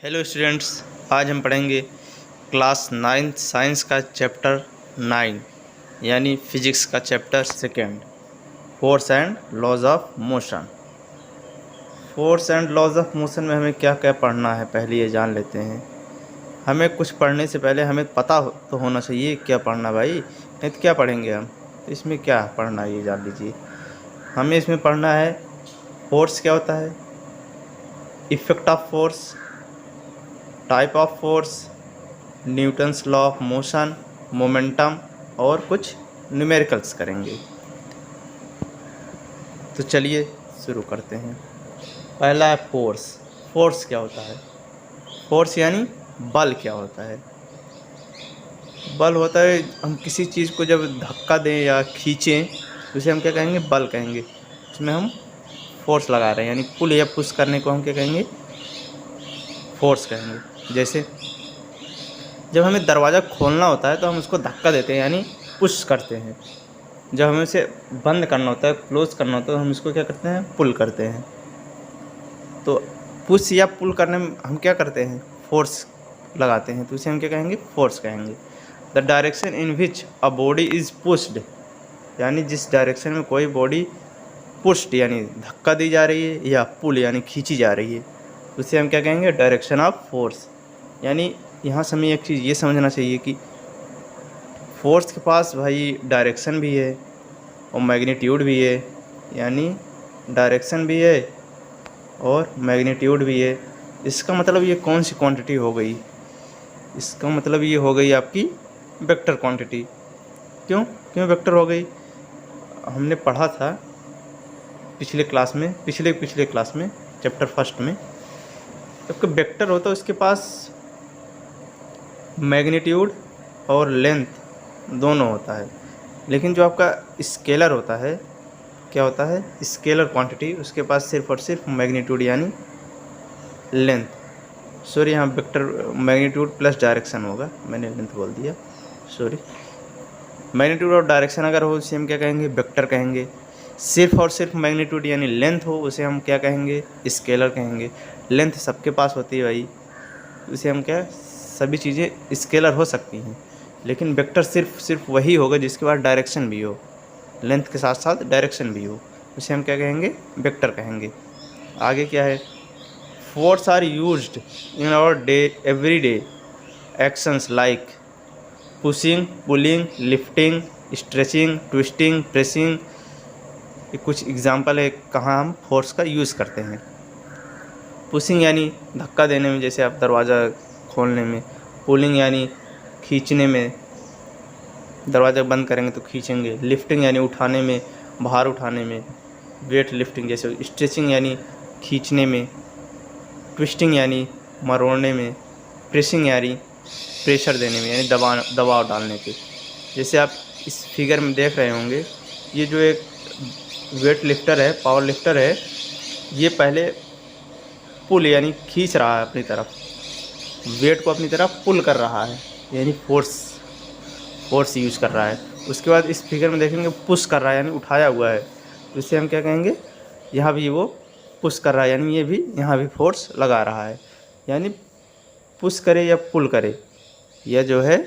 Hello students, आज हम पढ़ेंगे क्लास 9 साइंस का चैप्टर 9 यानी फिजिक्स का chapter second, force and laws of motion. Force and laws of motion में हमें क्या क्या पढ़ना है पहले ये जान लेते हैं। हमें कुछ पढ़ने से पहले हमें तो होना चाहिए क्या पढ़ना भाई, नहीं तो क्या पढ़ेंगे हम। तो इसमें क्या पढ़ना है ये जान लीजिए। हमें इसमें पढ़ना है फोर्स क्या होता है, effect of force, type of force, Newton's law of motion, momentum और कुछ न्यूमेरिकल्स करेंगे। तो चलिए शुरू करते हैं। पहला है फोर्स। फोर्स क्या होता है? फोर्स यानी बल क्या होता है? बल होता है हम किसी चीज़ को जब धक्का दें या खींचें तो उसे हम क्या कहेंगे? बल कहेंगे। उसमें हम फोर्स लगा रहे हैं, यानी पुल या पुश करने को हम क्या कहेंगे? फोर्स कहेंगे। जैसे जब हमें दरवाज़ा खोलना होता है तो हम उसको धक्का देते हैं यानी पुश करते हैं। जब हमें उसे बंद करना होता है, क्लोज करना होता है, तो हम इसको क्या करते हैं? पुल करते हैं। तो पुश या पुल करने में हम क्या करते हैं? फोर्स लगाते हैं, तो उसे हम क्या कहेंगे? फोर्स कहेंगे। The direction in which a body is pushed, यानी जिस डायरेक्शन में कोई बॉडी पुश्ड यानी धक्का दी जा रही है या पुल यानी खींची जा रही है, उसे हम क्या कहेंगे? Direction of force. यानी यहाँ से हमें एक चीज़ ये समझना चाहिए कि फोर्स के पास भाई डायरेक्शन भी है और मैग्नीट्यूड भी है, यानी डायरेक्शन भी है और मैग्नीट्यूड भी है। इसका मतलब ये कौन सी क्वांटिटी हो गई? इसका मतलब ये हो गई आपकी वेक्टर क्वांटिटी। क्यों क्यों वेक्टर हो गई? हमने पढ़ा था पिछले क्लास में, पिछले क्लास में चैप्टर फर्स्ट में, जब वेक्टर होता है उसके पास मैग्नीट्यूड और लेंथ दोनों होता है, लेकिन जो आपका स्केलर होता है क्या होता है? स्केलर क्वांटिटी, उसके पास सिर्फ और सिर्फ मैग्नीट्यूड यानी लेंथ, सॉरी यहाँ वेक्टर मैग्नीट्यूड प्लस डायरेक्शन होगा, मैंने लेंथ बोल दिया, सॉरी। मैग्नीट्यूड और डायरेक्शन अगर हो उसे हम क्या कहेंगे? वेक्टर कहेंगे। सिर्फ और सिर्फ मैग्नीट्यूड यानी लेंथ हो उसे हम क्या कहेंगे? स्केलर कहेंगे। लेंथ सबके पास होती है भाई, उसे हम क्या, सभी चीज़ें स्केलर हो सकती हैं, लेकिन वेक्टर सिर्फ वही होगा जिसके पास डायरेक्शन भी हो, लेंथ के साथ साथ डायरेक्शन भी हो, उसे हम क्या कहेंगे? वेक्टर कहेंगे। आगे क्या है? Force are used in our every day actions like pushing, pulling, lifting, stretching, twisting, pressing. ये कुछ एग्जाम्पल है कहाँ हम फोर्स का यूज़ करते हैं। पुशिंग यानी धक्का देने में, जैसे आप दरवाज़ा खोलने में। पुलिंग यानी खींचने में, दरवाज़ा बंद करेंगे तो खींचेंगे। लिफ्टिंग यानी उठाने में, भार उठाने में, वेट लिफ्टिंग जैसे। स्ट्रेचिंग यानी खींचने में। ट्विस्टिंग यानी मरोड़ने में। प्रेसिंग यानी प्रेशर देने में, यानी दबाव डालने पे। जैसे आप इस फिगर में देख रहे होंगे, ये जो एक वेट लिफ्टर है, पावर लिफ्टर है, ये पहले पुल यानी खींच रहा है अपनी तरफ, वेट को अपनी तरफ पुल कर रहा है, यानी फोर्स यूज़ कर रहा है। उसके बाद इस फिगर में देखेंगे पुश कर रहा है यानी उठाया हुआ है, तो इसे हम क्या कहेंगे? यहाँ भी वो पुश कर रहा है, यानी ये भी यहाँ भी फोर्स लगा रहा है। यानी पुश करे या पुल करे, या जो है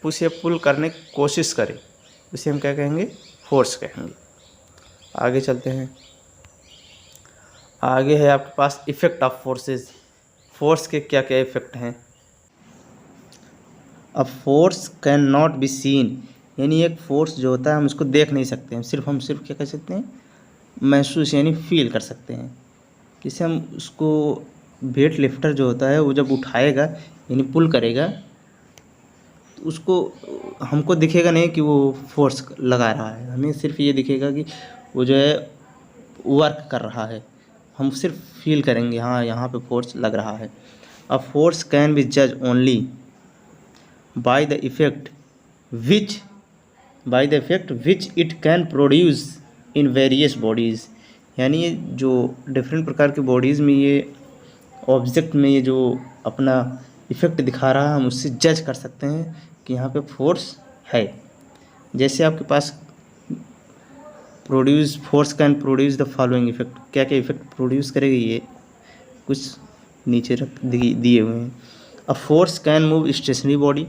पुश या पुल करने की कोशिश करे, उसे हम क्या कहेंगे? फोर्स कहेंगे। आगे चलते हैं। आगे है आपके पास इफ़ेक्ट ऑफ फोर्सेस। फोर्स के क्या क्या इफ़ेक्ट हैं? अब force can not be seen, यानी एक फोर्स जो होता है हम उसको देख नहीं सकते हैं, हम सिर्फ क्या कर सकते हैं? महसूस यानी फील कर सकते हैं। जैसे हम उसको वेट लिफ्टर जो होता है वो जब उठाएगा यानी पुल करेगा तो उसको हमको दिखेगा नहीं कि वो फोर्स लगा रहा है, हमें सिर्फ ये दिखेगा कि वो जो है वर्क कर रहा है। हम सिर्फ फील करेंगे हाँ यहाँ पे फोर्स लग रहा है। अ फोर्स कैन बी जज only by the effect which it can produce in various bodies, यानी ये जो डिफरेंट प्रकार की बॉडीज़ में ये ऑब्जेक्ट में ये जो अपना इफ़ेक्ट दिखा रहा है हम उससे जज कर सकते हैं कि यहाँ पे फोर्स है। जैसे आपके पास force can produce the following effect, क्या क्या इफेक्ट प्रोड्यूस करेगी ये, कुछ नीचे दिए हुए हैं। A force can move stationary body.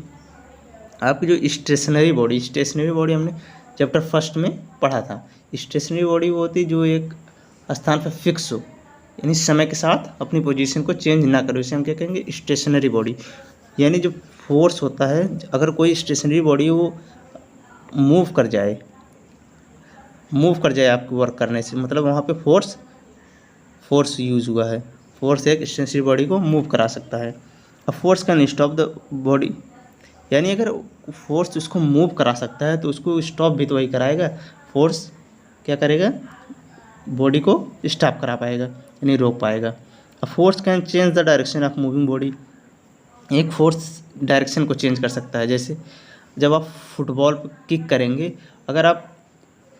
आपकी जो स्टेशनरी बॉडी हमने चैप्टर फर्स्ट में पढ़ा था। स्टेशनरी बॉडी वो होती है जो एक स्थान पर फिक्स हो, यानी समय के साथ अपनी पोजीशन को चेंज ना करे, उसे हम क्या कहेंगे, स्टेशनरी बॉडी। यानी जो फोर्स होता है, अगर कोई स्टेशनरी बॉडी वो मूव कर जाए आपको वर्क करने से, मतलब वहाँ पे फोर्स यूज़ हुआ है। फोर्स एक स्टेशनरी बॉडी को मूव करा सकता है। अ force can stop the body, यानी अगर फोर्स उसको मूव करा सकता है तो उसको स्टॉप भी तो वही कराएगा। फोर्स क्या करेगा, बॉडी को स्टॉप करा पाएगा, यानी रोक पाएगा। अ force can change the direction of moving body. एक फोर्स डायरेक्शन को चेंज कर सकता है। जैसे जब आप फुटबॉल किक करेंगे, अगर आप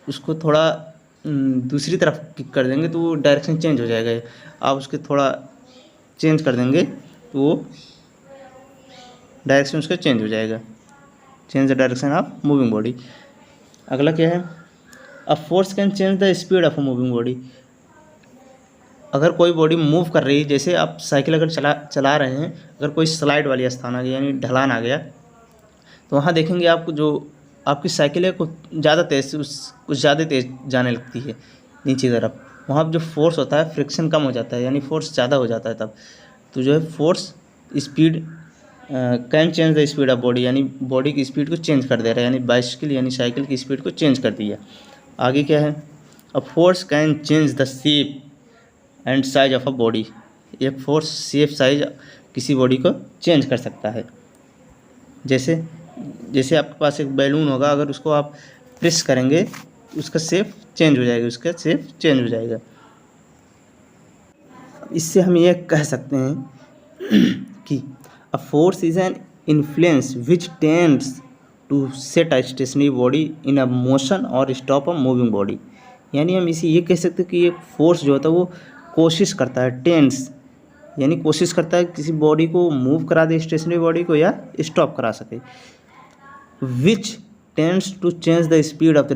उसको थोड़ा दूसरी तरफ किक कर देंगे तो वो डायरेक्शन चेंज हो जाएगा। आप उसके थोड़ा चेंज कर देंगे तो वो डायरेक्शन उसका चेंज हो जाएगा। Change the direction of moving body. अगला क्या है, अ force can change the speed of a moving body. अगर कोई बॉडी मूव कर रही है, जैसे आप साइकिल अगर चला रहे हैं, अगर कोई स्लाइड वाली स्थान आ गया, यानी ढलान आ गया, तो वहाँ देखेंगे आपको जो आपकी साइकिल है कुछ ज़्यादा तेज़ जाने लगती है नीचे तरफ। वहाँ पर जो फोर्स होता है, फ्रिक्शन कम हो जाता है, यानी फोर्स ज़्यादा हो जाता है तब। तो जो है force speed can change the speed of body, यानी बॉडी की स्पीड को चेंज कर दे रहा है, यानी बाइसिकल यानी साइकिल की स्पीड को चेंज कर दिया। आगे क्या है, अ force can change the shape and size of a body. एक फोर्स शेप साइज किसी बॉडी को चेंज कर सकता है। जैसे आपके पास एक बैलून होगा, अगर उसको आप प्रेस करेंगे उसका शेप चेंज हो जाएगा। इससे हम ये कह सकते हैं कि a force is an influence which tends to set a stationary body in a motion और स्टॉप अ मूविंग बॉडी। यानी हम इसे ये कह सकते हैं कि ये फोर्स जो होता है वो कोशिश करता है, टेंड्स यानी कोशिश करता है किसी बॉडी को मूव करा दे, स्टेशनरी बॉडी को, या स्टॉप करा सके। Which tends to change the speed of the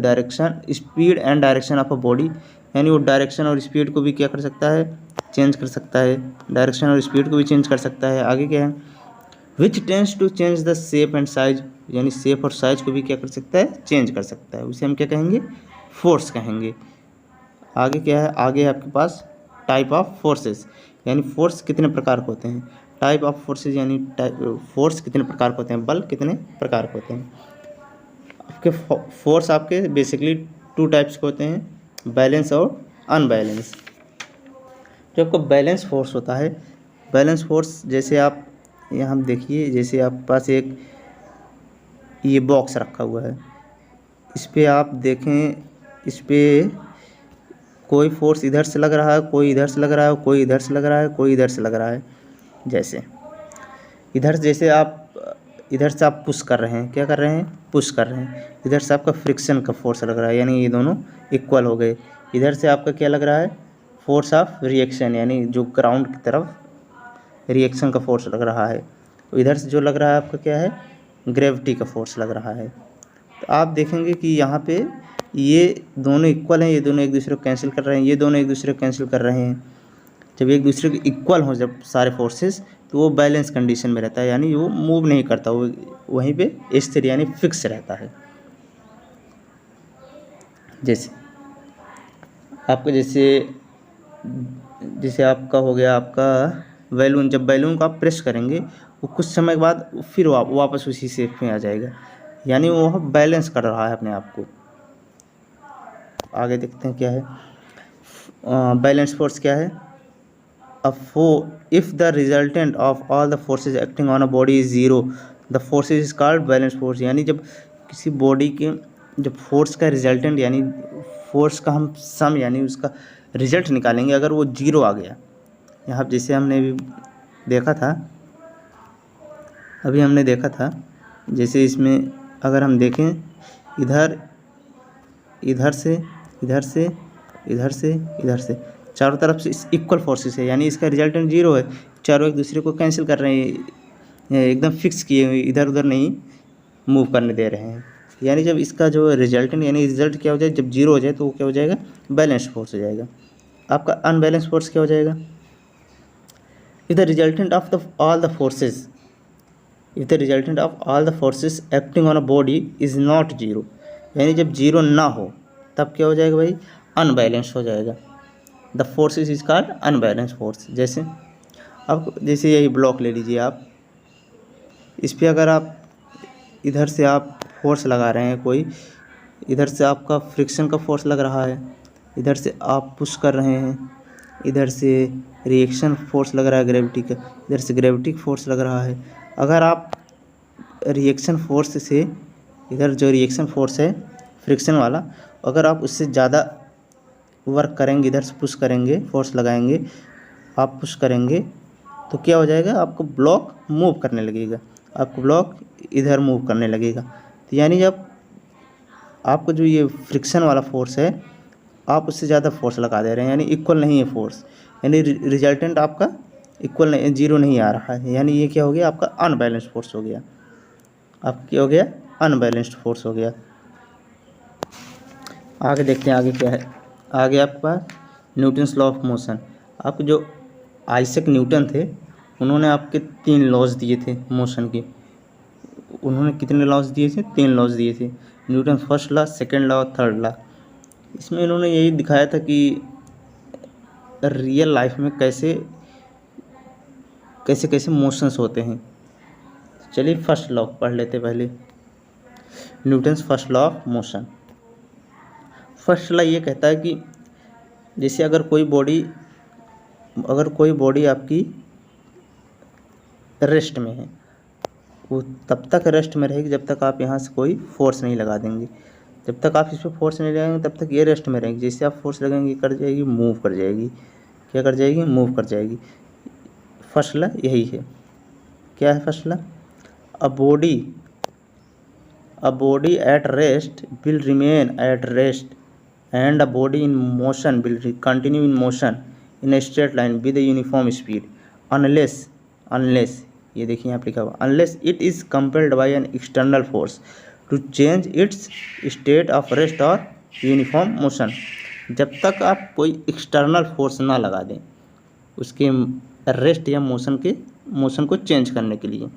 speed and direction of a body, यानी वो डायरेक्शन और स्पीड को भी क्या कर सकता है, चेंज कर सकता है। डायरेक्शन और स्पीड को भी चेंज कर सकता है। आगे क्या है, which tends to change the shape and size, यानी शेप और साइज को भी क्या कर सकता है, चेंज कर सकता है। उसे हम क्या कहेंगे, फोर्स कहेंगे। आगे क्या है, आगे आपके पास टाइप ऑफ फोर्सेस, यानी फोर्स कितने प्रकार के होते हैं। टाइप ऑफ फोर्सेस यानी फोर्स कितने प्रकार के होते हैं, बल कितने प्रकार के होते हैं। आपके फोर्स आपके बेसिकली 2 टाइप्स के होते हैं, बैलेंस और अनबैलेंस। जो आपको बैलेंस फोर्स होता है, बैलेंस फोर्स जैसे आप यहाँ देखिए, जैसे आपके पास एक ये बॉक्स रखा हुआ है, इस पर आप देखें, इस पर कोई फोर्स इधर से लग रहा है, कोई इधर से लग रहा है, कोई इधर से लग रहा है, कोई इधर से लग रहा है। जैसे इधर से आप पुश कर रहे हैं, क्या कर रहे हैं, पुश कर रहे हैं। इधर से आपका फ्रिक्शन का फोर्स लग रहा है, यानी ये दोनों इक्वल हो गए। इधर से आपका क्या लग रहा है, फोर्स ऑफ रिएक्शन, यानी जो ग्राउंड की तरफ रिएक्शन का फोर्स लग रहा है। तो इधर से जो लग रहा है आपका क्या है, ग्रेविटी का फोर्स लग रहा है। तो आप देखेंगे कि यहाँ पे ये दोनों इक्वल हैं, ये दोनों एक दूसरे को कैंसिल कर रहे हैं, ये दोनों एक दूसरे को कैंसिल कर रहे हैं। जब एक दूसरे के इक्वल हो जब सारे फोर्सेस, तो वो बैलेंस कंडीशन में रहता है, यानी वो मूव नहीं करता, वो वहीं पे स्थिर यानी फिक्स रहता है। जैसे आपका जैसे आपका हो गया आपका बैलून, जब बैलून को आप प्रेस करेंगे वो कुछ समय के बाद फिर वापस उसी शेप में आ जाएगा, यानी वो बैलेंस कर रहा है अपने आप को। आगे देखते हैं क्या है, बैलेंस फोर्स क्या है। If the resultant of all the forces acting on a body is zero, the force is called balance force। यानी जब किसी बॉडी के जब फोर्स का रिजल्टेंट यानी फोर्स का हम सम यानी उसका रिजल्ट निकालेंगे, अगर वो जीरो आ गया, यहाँ जैसे हमने भी देखा था, अभी हमने देखा था, जैसे इसमें अगर हम देखें इधर से चारों तरफ से इक्वल फोर्सेस है, यानी इसका रिजल्टेंट जीरो है। चारों एक दूसरे को कैंसिल कर रहे हैं, एकदम फिक्स किए हुए, इधर उधर नहीं मूव करने दे रहे हैं। यानी जब इसका जो रिजल्टेंट यानी रिजल्ट क्या हो जाए, जब जीरो हो जाए तो वो क्या हो जाएगा, बैलेंस फोर्स हो जाएगा। आपका अनबैलेंस फोर्स क्या हो जाएगा, if the resultant of the all the forces if the resultant of all the forces acting on a body is not zero, यानी जब जीरो ना हो तब क्या हो जाएगा भाई, अनबैलेंस हो जाएगा। The forces is called unbalance force. जैसे अब जैसे यही ब्लॉक ले लीजिए आप, इस पर अगर आप इधर से आप फोर्स लगा रहे हैं कोई, इधर से आपका फ्रिक्शन का फोर्स लग रहा है, इधर से आप पुश कर रहे हैं, इधर से रिएक्शन फोर्स लग रहा है ग्रेविटी का, इधर से ग्रेविटी फोर्स लग रहा है। अगर आप रिएक्शन फोर्स से, इधर जो रिएक्शन फोर्स है फ्रिक्शन वाला, अगर आप उससे ज़्यादा वर्क करेंगे, इधर से पुश करेंगे, फोर्स लगाएंगे, आप पुश करेंगे, तो क्या हो जाएगा, आपको ब्लॉक मूव करने लगेगा, आपको ब्लॉक इधर मूव करने लगेगा। तो यानी जब आपको जो ये फ्रिक्शन वाला फोर्स है, आप उससे ज़्यादा फोर्स लगा दे रहे हैं, यानी इक्वल नहीं है फोर्स, यानी रिजल्टेंट आपका इक्वल नहीं, जीरो नहीं आ रहा है, यानी ये क्या हो गया, आपका अनबैलेंस्ड फोर्स हो गया। आप क्या हो गया, अनबैलेंस्ड फोर्स हो गया। आगे देखते हैं आगे क्या है। आगे आपका न्यूटन्स लॉ ऑफ मोशन। आप जो आइजैक न्यूटन थे, उन्होंने आपके 3 लॉज दिए थे मोशन के। उन्होंने कितने लॉज दिए थे, 3 लॉज दिए थे, Newton first law, second law और थर्ड लॉ। इसमें इन्होंने यही दिखाया था कि रियल लाइफ में कैसे कैसे कैसे मोशंस होते हैं। चलिए फर्स्ट लॉ पढ़ लेते पहले, Newton's first law of motion. First law ये कहता है कि जैसे अगर कोई बॉडी आपकी रेस्ट में है, वो तब तक रेस्ट में रहेगी जब तक आप यहाँ से कोई फोर्स नहीं लगा देंगे। जब तक आप इस पर फोर्स नहीं लगाएंगे तब तक ये रेस्ट में रहेगी। जैसे आप फोर्स लगाएंगे कर जाएगी, मूव कर जाएगी। क्या कर जाएगी, मूव कर जाएगी। फर्स्ट लॉ यही है। क्या है first law, a body at rest will remain at rest and a body in motion will continue in motion in a straight line with a uniform speed unless ये देखिए यहाँ पे लिखा हुआ, unless it is compelled by an external force to change its state of rest or uniform motion। जब तक आप कोई एक्सटर्नल फोर्स ना लगा दें उसके रेस्ट या मोशन को चेंज करने के लिए।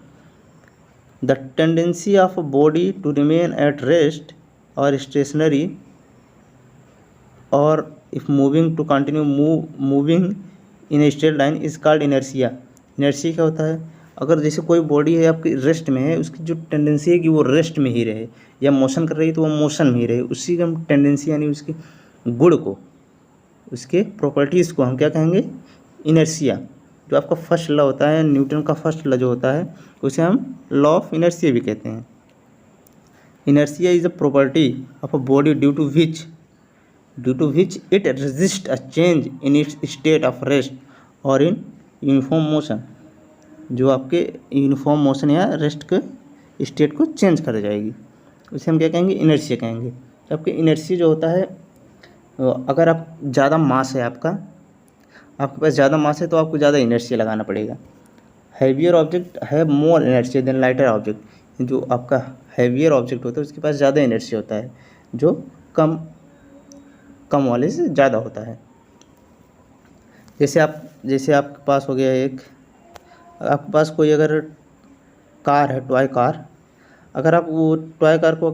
The tendency of a body to remain at rest और स्टेशनरी और if moving to continue moving in a straight line is called inertia. Inertia क्या होता है, अगर जैसे कोई बॉडी है आपकी रेस्ट में है, उसकी जो टेंडेंसी है कि वो रेस्ट में ही रहे, या मोशन कर रही है तो वो मोशन में ही रहे, उसी का हम टेंडेंसी यानी उसके गुण को, उसके प्रॉपर्टीज़ को हम क्या कहेंगे, इनर्शिया। जो आपका फर्स्ट लॉ होता है, न्यूटन का फर्स्ट लॉ जो होता है, उसे हम लॉ ऑफ इनर्शिया भी कहते हैं। Inertia is a property of a body due to which it resists a change in its state of rest और in यूनिफॉर्म मोशन। जो आपके यूनिफॉर्म मोशन या रेस्ट के स्टेट को चेंज कर जाएगी, उसे हम क्या कहेंगे, इनर्शिया कहेंगे। तो आपके इनर्शिया जो होता है, अगर आप ज़्यादा मास है आपके पास ज़्यादा मास है तो आपको ज़्यादा इनर्शिया लगाना पड़ेगा। Heavier object have more inertia than lighter object. जो आपका हैवियर ऑब्जेक्ट होता है उसके पास ज़्यादा इनर्शिया होता है, जो कम वाले से ज़्यादा होता है। जैसे आपके पास हो गया आपके पास कोई अगर कार है, टॉय कार, अगर आप वो टॉय कार को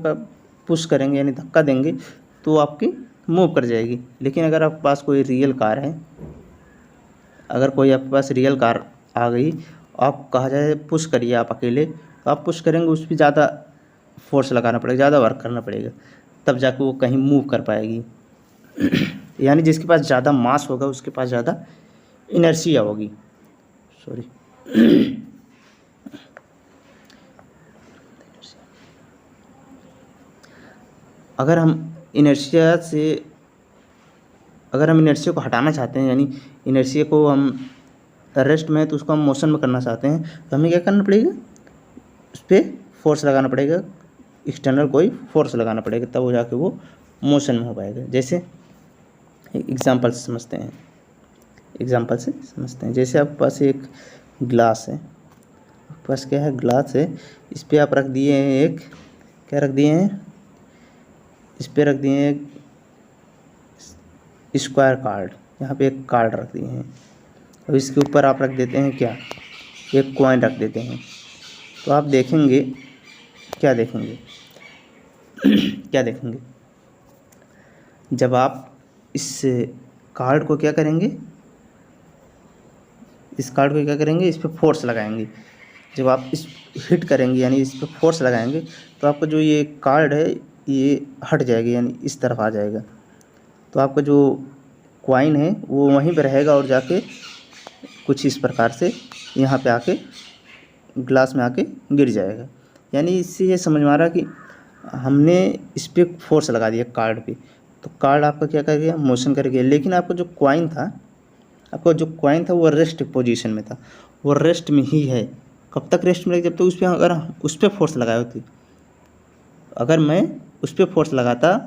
पुश करेंगे यानी धक्का देंगे तो आपकी मूव कर जाएगी। लेकिन अगर आपके पास कोई रियल कार है, अगर कोई आपके पास रियल कार आ गई, आप कहा जाए पुश करिए आप अकेले, तो आप पुश करेंगे, उस पर ज़्यादा फोर्स लगाना पड़ेगा, ज़्यादा वर्क करना पड़ेगा, तब जाके वो कहीं मूव कर पाएगी। यानी जिसके पास ज़्यादा मास होगा उसके पास ज़्यादा इनर्शिया होगी। सॉरी अगर हम इनर्शिया को हटाना चाहते हैं, यानी इनर्शिया को हम रेस्ट में है तो उसको हम मोशन में करना चाहते हैं, तो हमें क्या करना पड़ेगा, उस पर फोर्स लगाना पड़ेगा, एक्सटर्नल कोई फोर्स लगाना पड़ेगा, तब वो जाके वो मोशन में हो पाएगा। जैसे एग्जांपल से समझते हैं। जैसे आपके पास एक ग्लास है, आपके पास क्या है, ग्लास है, इस पर आप रख दिए हैं इस पर रख दिए हैं एक स्क्वायर कार्ड, यहाँ पे एक कार्ड रख दिए हैं, और इसके ऊपर आप रख देते हैं क्या, एक कॉइन रख देते हैं, तो आप देखेंगे क्या देखेंगे क्या देखेंगे, जब आप इस कार्ड को क्या करेंगे, इस कार्ड को क्या करेंगे, इस पर फोर्स लगाएंगे। जब आप इस हिट करेंगे यानी इस पर फोर्स लगाएंगे तो आपका जो ये कार्ड है ये हट जाएगी, यानी इस तरफ आ जाएगा। तो आपका जो कॉइन है वो वहीं पर रहेगा और जाके कुछ इस प्रकार से यहाँ पे आके ग्लास में आके गिर जाएगा। यानी इससे ये समझ में आ रहा कि हमने इस पर फोर्स लगा दिया कार्ड पे, तो कार्ड आपका क्या कर गया, मोशन कर गया। लेकिन आपका जो कॉइन था वो रेस्ट पोजीशन में था, वो रेस्ट में ही है। कब तक रेस्ट में रहेगी, जब तक उस पर अगर उस पर फोर्स लगाए होती, अगर मैं उस पर फोर्स लगाता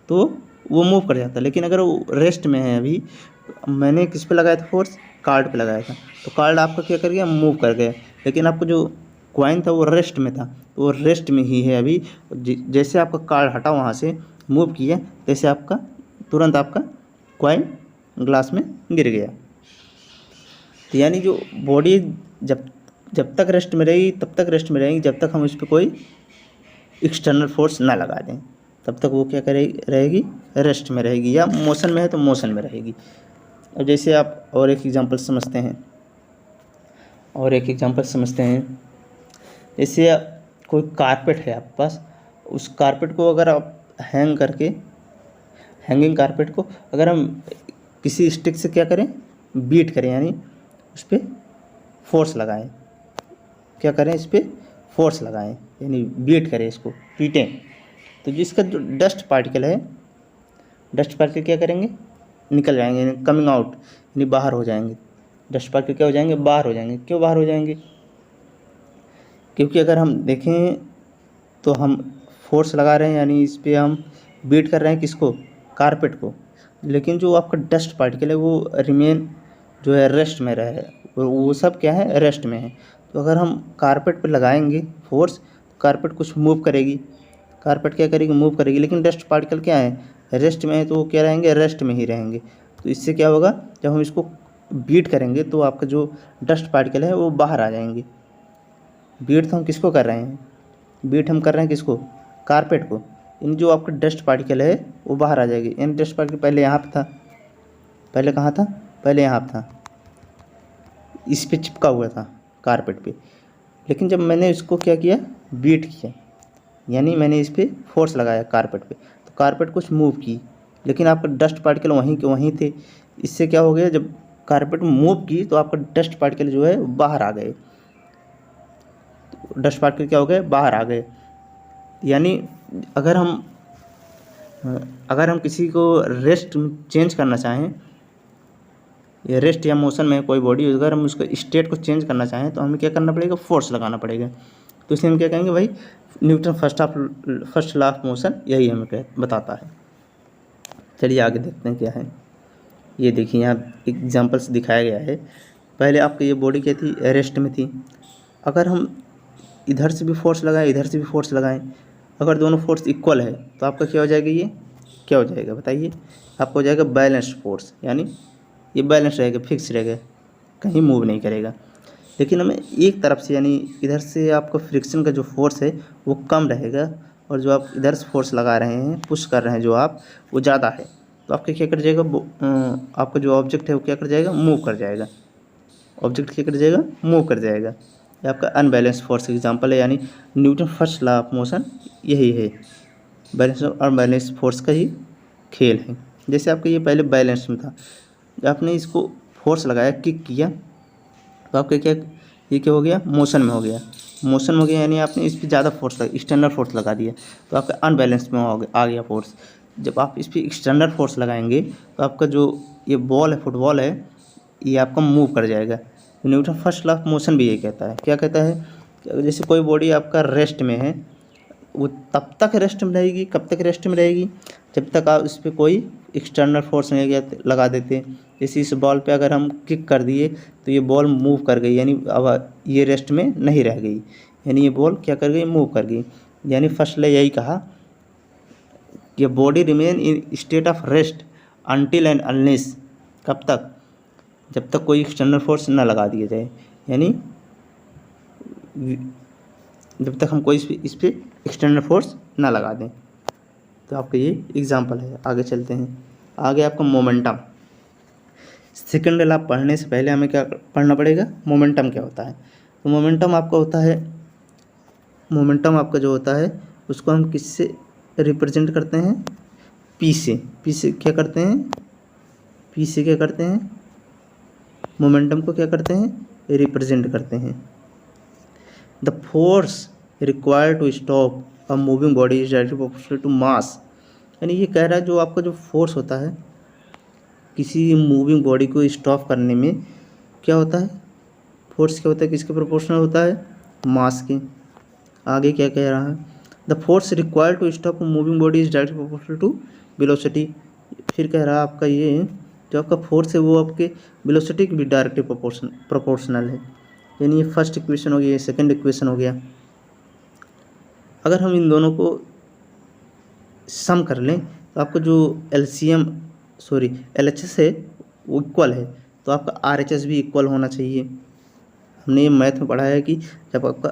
तो वो मूव कर जाता। लेकिन अगर वो रेस्ट में है अभी, मैंने किस पे लगाया था फोर्स, कार्ड पे लगाया था, तो कार्ड आपका क्या कर गया, मूव कर गया। लेकिन आपका जो कॉइन था वो रेस्ट में था, तो वो रेस्ट में ही है अभी। जैसे आपका कार्ड हटा वहाँ से मूव किया, जैसे आपका तुरंत आपका कॉइन ग्लास में गिर गया। तो यानी जो बॉडी जब तक रेस्ट में रहेगी तब तक रेस्ट में रहेगी, जब तक हम इस पर कोई एक्सटर्नल फोर्स ना लगा दें तब तक वो क्या करेगी, रहेगी, रेस्ट में रहेगी, या मोशन में है तो मोशन में रहेगी। और जैसे आप और एक एग्जांपल समझते हैं, जैसे कोई कारपेट है आपके पास, उस कारपेट को अगर आप हैंगिंग कारपेट को अगर हम किसी स्टिक से क्या करें, बीट करें, यानी उस पर फोर्स लगाएं, क्या करें, इस पर फोर्स लगाएं, यानी बीट करें, इसको पीटें, तो जिसका जो डस्ट पार्टिकल क्या करेंगे, निकल जाएंगे, यानी कमिंग आउट, यानी बाहर हो जाएंगे। डस्ट पार्टिकल क्या हो जाएंगे, बाहर हो जाएंगे। क्यों बाहर हो जाएंगे, क्योंकि अगर हम देखें तो हम फोर्स लगा रहे हैं, यानी इस पर हम बीट कर रहे हैं किसको, कारपेट को। लेकिन जो आपका डस्ट पार्टिकल है वो रिमेन जो है रेस्ट में रह है, वो सब क्या है, रेस्ट में है। तो अगर हम कारपेट पर लगाएंगे फोर्स, कारपेट कुछ मूव करेगी, कारपेट क्या करेगी, मूव करेगी। लेकिन डस्ट पार्टिकल क्या है, रेस्ट में है, तो वो क्या रहेंगे, रेस्ट में ही रहेंगे। तो इससे क्या होगा, जब हम इसको बीट करेंगे तो आपका जो डस्ट पार्टिकल है वो बाहर आ जाएंगे। बीट तो हम किसको कर रहे हैं, बीट हम कर रहे हैं किसको, कारपेट को। इन जो आपका डस्ट पार्टिकल है वो बाहर आ जाएगी। इन डस्ट पार्टिकल पहले यहाँ पे था, पहले कहाँ था, पहले यहाँ पे था, इस पे चिपका हुआ था कारपेट पे। लेकिन जब मैंने इसको क्या किया, बीट किया, यानी मैंने इस पर फोर्स लगाया कारपेट पे, तो कारपेट कुछ मूव की, लेकिन आपका डस्ट पार्टिकल वहीं के वहीं थे। इससे क्या हो गया, जब कारपेट मूव की तो आपका डस्ट पार्टिकल जो है बाहर आ गए, डस्ट पार्टिकल क्या हो गए, बाहर आ गए। यानी अगर हम किसी को रेस्ट चेंज करना चाहें, या रेस्ट या मोशन में कोई बॉडी, अगर हम उसका स्टेट को चेंज करना चाहें तो हमें क्या करना पड़ेगा, फोर्स लगाना पड़ेगा। तो इसलिए हम क्या कहेंगे भाई, Newton first law of motion यही हमें बताता है। चलिए आगे देखते हैं क्या है। ये देखिए यहाँ एग्जांपल्स दिखाया गया है। पहले आपकी ये बॉडी क्या थी, रेस्ट में थी। अगर हम इधर से भी फोर्स लगाएं, इधर से भी फोर्स लगाएं, अगर दोनों फोर्स इक्वल है तो आपका क्या हो जाएगा, ये क्या हो जाएगा बताइए, आपका हो जाएगा बैलेंस्ड फोर्स, यानी ये बैलेंस रहेगा, फिक्स रहेगा, कहीं मूव नहीं करेगा। लेकिन हमें एक तरफ से, यानी इधर से आपका फ्रिक्शन का जो फोर्स है वो कम रहेगा, और जो आप इधर से फोर्स लगा रहे हैं, पुश कर रहे हैं जो आप, वो ज़्यादा है। तो आपका क्या कर जाएगा, आपका जो ऑब्जेक्ट है वो क्या कर जाएगा, मूव कर जाएगा। ऑब्जेक्ट क्या कर जाएगा, मूव कर जाएगा। ये आपका अनबैलेंस फोर्स एग्जांपल है, यानी Newton first law of motion यही है, बैलेंस और अनबैलेंस फोर्स का ही खेल है। जैसे आपका ये पहले बैलेंस में था, आपने इसको फोर्स लगाया, किक किया, तो आपका क्या, ये क्या हो गया, मोशन में हो गया। मोशन में हो गया यानी आपने इस पर ज़्यादा फोर्स लगा, एक्सटर्नल फोर्स लगा दिया, तो आपका अनबैलेंस में आ गया फोर्स। जब आप इस पर एक्सटर्नल फोर्स लगाएंगे तो आपका जो ये बॉल है, फुटबॉल है, ये आपका मूव कर जाएगा। Newton first law of motion भी ये कहता है, क्या कहता है, जैसे कोई बॉडी आपका रेस्ट में है, वो तब तक रेस्ट में रहेगी, कब तक रेस्ट में रहेगी, जब तक आप उस पर कोई एक्सटर्नल फोर्स नहीं लगा देते। जैसे इस बॉल पे अगर हम किक कर दिए तो ये बॉल मूव कर गई, यानी अब ये रेस्ट में नहीं रह गई, यानी ये बॉल क्या कर गई, मूव कर गई। यानी फर्स्ट ले यही कहा कि body remain in state of rest until and unless, कब तक, जब तक कोई एक्सटर्नल फोर्स ना लगा दिया जाए, यानी जब तक हम कोई इस पर एक्सटर्नल फोर्स ना लगा दें। तो आपका ये एग्जांपल है। आगे चलते हैं। आगे आपका मोमेंटम। सेकंड लॉ पढ़ने से पहले हमें क्या पढ़ना पड़ेगा, मोमेंटम क्या होता है। तो मोमेंटम आपका होता है, मोमेंटम आपका जो होता है उसको हम किससे रिप्रेजेंट करते हैं, पी से। पी से क्या करते हैं, पी से क्या करते हैं, मोमेंटम को क्या करते हैं, रिप्रेजेंट करते हैं। The force required to stop a moving body is directly proportional to mass. यानी ये कह रहा है जो आपका जो फोर्स होता है किसी मूविंग बॉडी को स्टॉप करने में क्या होता है, फोर्स क्या होता है, किसके प्रोपोर्शनल होता है, मास के। आगे क्या कह रहा है, the force required to stop moving body is directly proportional to velocity. फिर कह रहा है आपका ये जो आपका फोर्स है वो आपके वेलोसिटी की भी डायरेक्टली प्रोपोर्शनल है। यानी ये फर्स्ट इक्वेशन हो गया, ये सेकंड इक्वेशन हो गया। अगर हम इन दोनों को सम कर लें तो आपका जो LHS है वो इक्वल है, तो आपका RHS भी इक्वल होना चाहिए। हमने ये मैथ में पढ़ा है कि जब आपका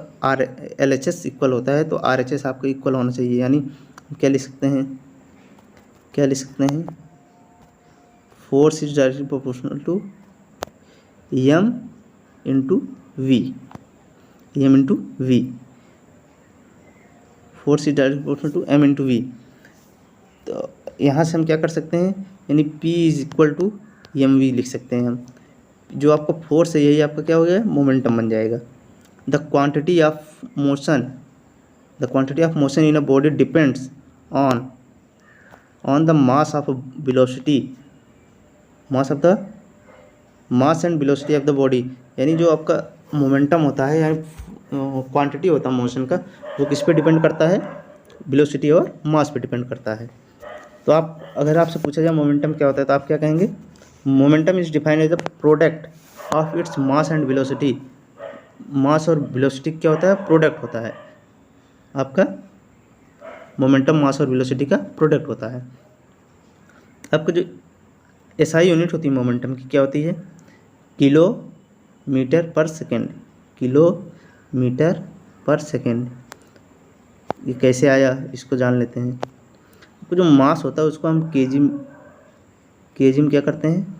LHS इक्वल होता है तो RHS आपका इक्वल होना चाहिए। यानी हम क्या लिख सकते हैं, क्या लिख सकते हैं, force is directly proportional to M into V, M into V, force is directly proportional to M into V। तो यहाँ से हम क्या कर सकते हैं, यानी P is equal to MV लिख सकते हैं हम। जो आपका फोर्स है यही आपका क्या हो गया, मोमेंटम बन जाएगा। The quantity of motion in a body depends on the mass of velocity, mass and velocity of the body. यानी जो आपका मोमेंटम होता है यानी क्वांटिटी होता है मोशन का, वो किस पे डिपेंड करता है, वेलोसिटी और मास पे डिपेंड करता है। तो आप अगर आपसे पूछा जाए मोमेंटम क्या होता है तो आप क्या कहेंगे, momentum is defined as the product of its mass and velocity. Mass और वेलोसिटी क्या होता है, प्रोडक्ट होता है आपका। मोमेंटम मास और वेलोसिटी का प्रोडक्ट होता है। आपका जो SI यूनिट होती है मोमेंटम की क्या होती है, किलोमीटर पर सेकेंड, किलोमीटर पर सेकेंड। ये कैसे आया इसको जान लेते हैं। तो जो मास होता है उसको हम केजी में क्या करते हैं,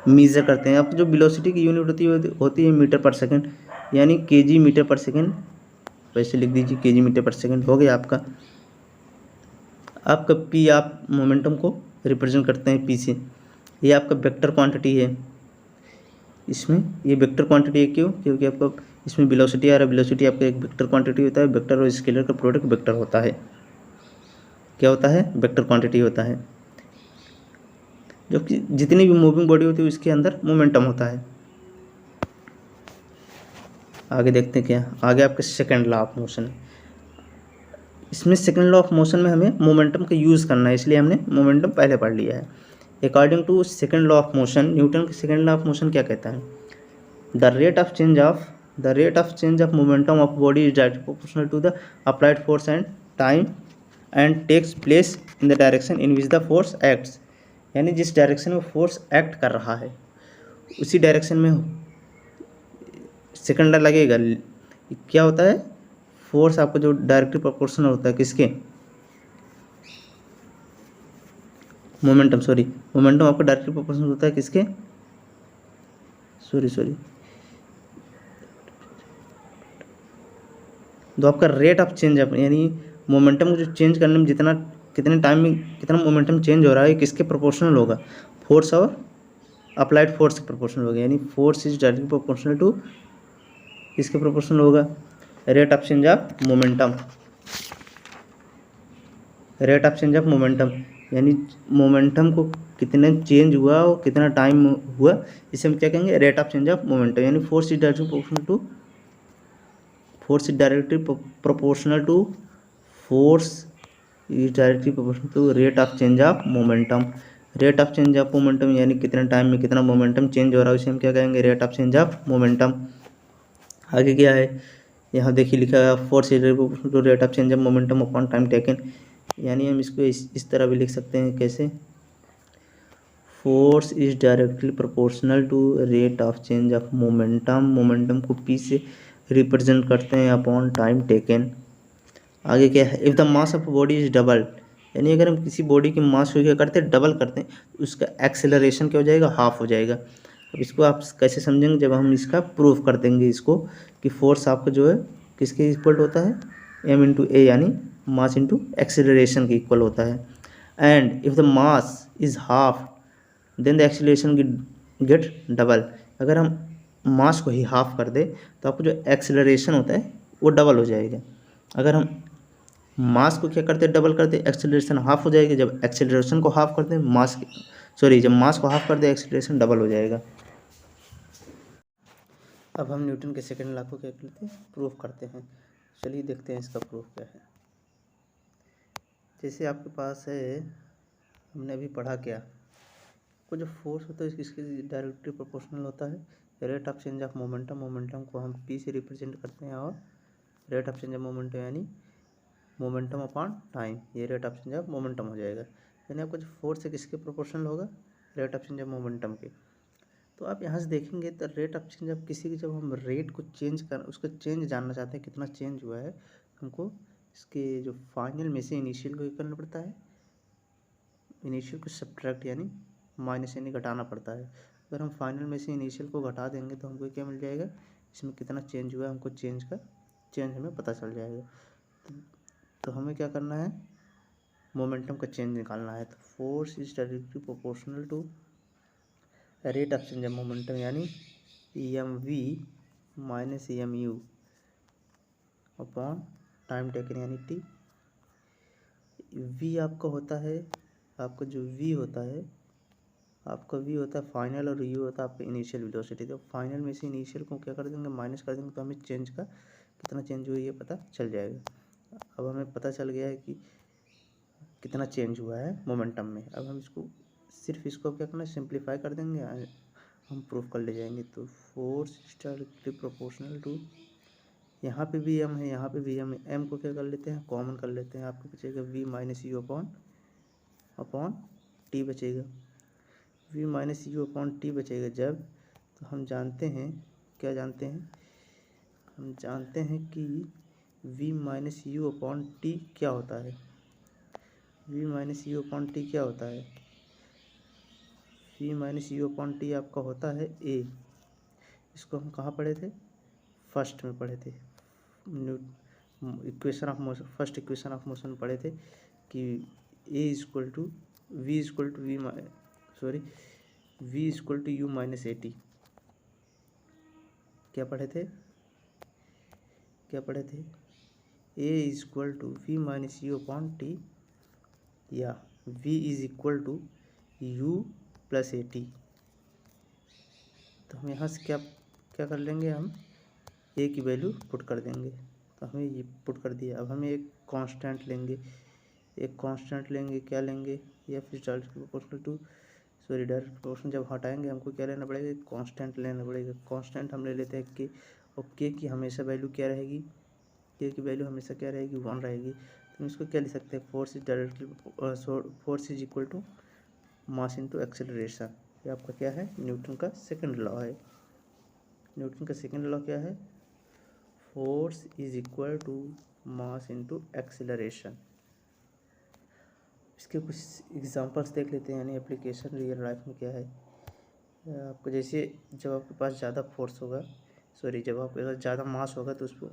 मीज़र करते हैं। अब जो वेलोसिटी की यूनिट होती है मीटर पर सेकंड, यानी केजी मीटर पर सेकंड। वैसे लिख दीजिए केजी मीटर पर सेकंड हो गया आपका। आपका P आप मोमेंटम को रिप्रेजेंट करते हैं P से। ये आपका वेक्टर क्वांटिटी है, इसमें ये वेक्टर क्वांटिटी है क्यों, क्योंकि आपका इसमें वेलोसिटी आ रहा है। वेलोसिटी आपका एक वेक्टर क्वांटिटी होता है, वेक्टर और स्केलर का प्रोडक्ट वेक्टर होता है। क्या होता है, वेक्टर क्वांटिटी होता है। जो कि जितनी भी मूविंग बॉडी होती है उसके अंदर मोमेंटम होता है। आगे देखते हैं क्या, आगे आपका सेकंड लॉ ऑफ मोशन। इसमें सेकंड लॉ ऑफ मोशन में हमें मोमेंटम का यूज़ करना है, इसलिए हमने मोमेंटम पहले पढ़ लिया है। According to second law of motion, Newton का सेकंड लॉ ऑफ मोशन क्या कहता है, the rate of change of momentum of body is directly proportional to the applied force and time and takes place in the direction in which the force acts. यानी जिस direction में force act कर रहा है उसी direction में second law लगेगा। क्या होता है, फोर्स आपका जो डायरेक्टली प्रोपोर्शनल होता है किसके, मोमेंटम आपका डायरेक्टली प्रोपोर्शनल होता है किसके, तो आपका रेट ऑफ चेंज अप, यानी मोमेंटम को जो चेंज करने में कितने टाइम में कितना मोमेंटम चेंज हो रहा है किसके प्रोपोर्शनल होगा, फोर्स और अप्लाइड फोर्स के प्रोपोर्शनल होगा। यानी force is directly proportional to किसके प्रोपोर्शनल होगा, rate of change of momentum. Rate of change of momentum यानी मोमेंटम को कितना चेंज हुआ और कितना टाइम हुआ, इसे हम क्या कहेंगे, rate of change of momentum. यानी force is directly proportional to rate of change of momentum. Rate of change of momentum यानी कितने टाइम में कितना मोमेंटम चेंज हो रहा है उसे हम क्या कहेंगे, rate of change of momentum. आगे क्या है, यहाँ देखिए लिखा है force is proportional to rate of change of momentum upon time taken. यानी हम इसको इस तरह भी लिख सकते हैं, कैसे, force is directly proportional to rate of change of momentum. Momentum को पी से रिप्रेजेंट करते हैं अपॉन टाइम टेकन। आगे क्या है, if the mass of body is double, यानी अगर हम किसी बॉडी की मास को क्या करते हैं, डबल करते हैं, तो उसका एक्सेलरेशन क्या हो जाएगा, हाफ हो जाएगा। अब इसको आप कैसे समझेंगे, जब हम इसका प्रूफ कर देंगे इसको कि फोर्स आपका जो है किसके इक्वल होता है, एम इंटू ए, यानी मास इंटू एक्सेलरेशन के इक्वल होता है। And if the mass is half then the acceleration get double. अगर हम मास को ही हाफ कर दे तो आपको जो एक्सेलरेशन होता है वो डबल हो जाएगा। अगर हम मास को क्या करते हैं, डबल करते, एक्सेलरेशन हाफ हो जाएगी। जब एक्सेलरेशन को हाफ करते हैं जब मास को हाफ कर दे एक्सेलरेशन डबल हो जाएगा। अब हम न्यूटन के सेकंड लॉ को क्या करते हैं, प्रूफ करते हैं। चलिए देखते हैं इसका प्रूफ क्या है। जैसे आपके पास है, हमने अभी पढ़ा क्या, को जो फोर्स होता है इसके डायरेक्टली प्रोपोर्शनल होता है rate of change of momentum. Momentum को हम पी से रिप्रेजेंट करते हैं और rate of change of momentum यानी मोमेंटम अपॉन टाइम, ये rate of change of momentum हो जाएगा। यानी आपका जो फोर्स है किसके प्रोपोर्शनल होगा, rate of change of momentum के। तो आप यहाँ से देखेंगे तो रेट ऑफ चेंज ऑफ किसी की, जब हम रेट को चेंज कर उसका चेंज जानना चाहते हैं कितना चेंज हुआ है, हमको इसके जो फाइनल में से इनिशियल को करना पड़ता है, इनिशियल को सब्ट्रैक्ट यानी माइनस यानी घटाना पड़ता है। अगर हम फाइनल में से इनिशियल को घटा देंगे तो हमको क्या मिल जाएगा, इसमें कितना चेंज हुआ है, हमको चेंज हमें पता चल जाएगा। तो हमें क्या करना है, मोमेंटम का चेंज निकालना है। तो force is directly proportional to rate of change of momentum यानी M V minus M U upon time taken यानी टी। वी आपका होता है, आपका जो वी होता है, आपका वी होता है फाइनल और यू होता है आपका इनिशियल वेलोसिटी। तो फाइनल में से इनिशियल को क्या कर देंगे, माइनस कर देंगे, तो हमें चेंज का कितना चेंज हुआ ये पता चल जाएगा। अब हमें पता चल गया है कि कितना चेंज हुआ है मोमेंटम में। अब हम इसको क्या करना है, सिंप्लीफाई कर देंगे, हम प्रूफ कर ले जाएंगे। तो फोर्स डायरेक्टली प्रोपोर्शनल टू, यहाँ पे भी एम है, यहाँ पे भी एम है, एम को क्या कर लेते हैं, कॉमन कर लेते हैं। आपको बचेगा V minus U upon T बचेगा, V minus U upon T बचेगा जब, तो हम जानते हैं, क्या जानते हैं, हम जानते हैं कि V minus U upon T क्या होता है, V minus U upon T क्या होता है, V minus U upon T आपका होता है ए। इसको हम कहाँ पढ़े थे, फर्स्ट में पढ़े थे, equation of motion, first equation of motion पढ़े थे कि A equal to V equal to V equal to U minus A T. क्या पढ़े थे, A equal to V minus U upon T या v is equal to U plus A T. तो हम यहाँ से क्या कर लेंगे, हम ए की वैल्यू पुट कर देंगे। तो हमें ये पुट कर दिया। अब हमें एक कांस्टेंट लेंगे, क्या लेंगे, F is directly proportional to direct proportional. जब हटाएंगे हमको क्या लेना पड़ेगा, कांस्टेंट लेना पड़ेगा। कांस्टेंट हम ले लेते हैं के, और के की हमेशा वैल्यू क्या रहेगी, के की वैल्यू हमेशा क्या रहेगी, 1 रहेगी। तो हम इसको क्या लिख सकते हैं, force is equal to mass into acceleration. ये आपका क्या है, न्यूटन का सेकंड लॉ है। न्यूटन का सेकंड लॉ क्या है, force is equal to mass into acceleration. इसके कुछ एग्जांपल्स देख लेते हैं, यानी एप्लीकेशन रियल लाइफ में क्या है। आपको जैसे जब आपके पास ज़्यादा फोर्स होगा, जब आपके पास ज़्यादा मास होगा तो उसको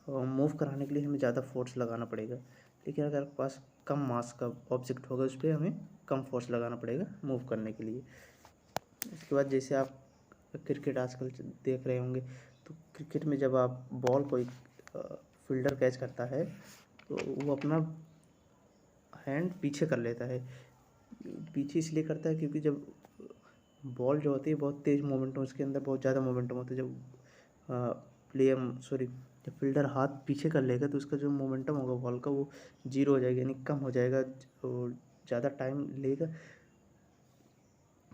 मूव कराने के लिए हमें ज़्यादा फोर्स लगाना पड़ेगा। लेकिन अगर आपके पास कम मास का ऑब्जेक्ट होगा उस पर हमें कम फोर्स लगाना पड़ेगा मूव करने के लिए। उसके बाद जैसे आप क्रिकेट आजकल देख रहे होंगे, तो क्रिकेट में जब आप बॉल को एक फील्डर कैच करता है तो वो अपना हैंड पीछे कर लेता है। पीछे इसलिए करता है क्योंकि जब बॉल जो होती है बहुत तेज़ मोमेंटम, उसके अंदर बहुत ज़्यादा मोमेंटम होता है। जब फील्डर हाथ पीछे कर लेगा तो उसका जो मोमेंटम होगा बॉल का वो जीरो हो जाएगा, यानी कम हो जाएगा, और ज़्यादा टाइम लेगा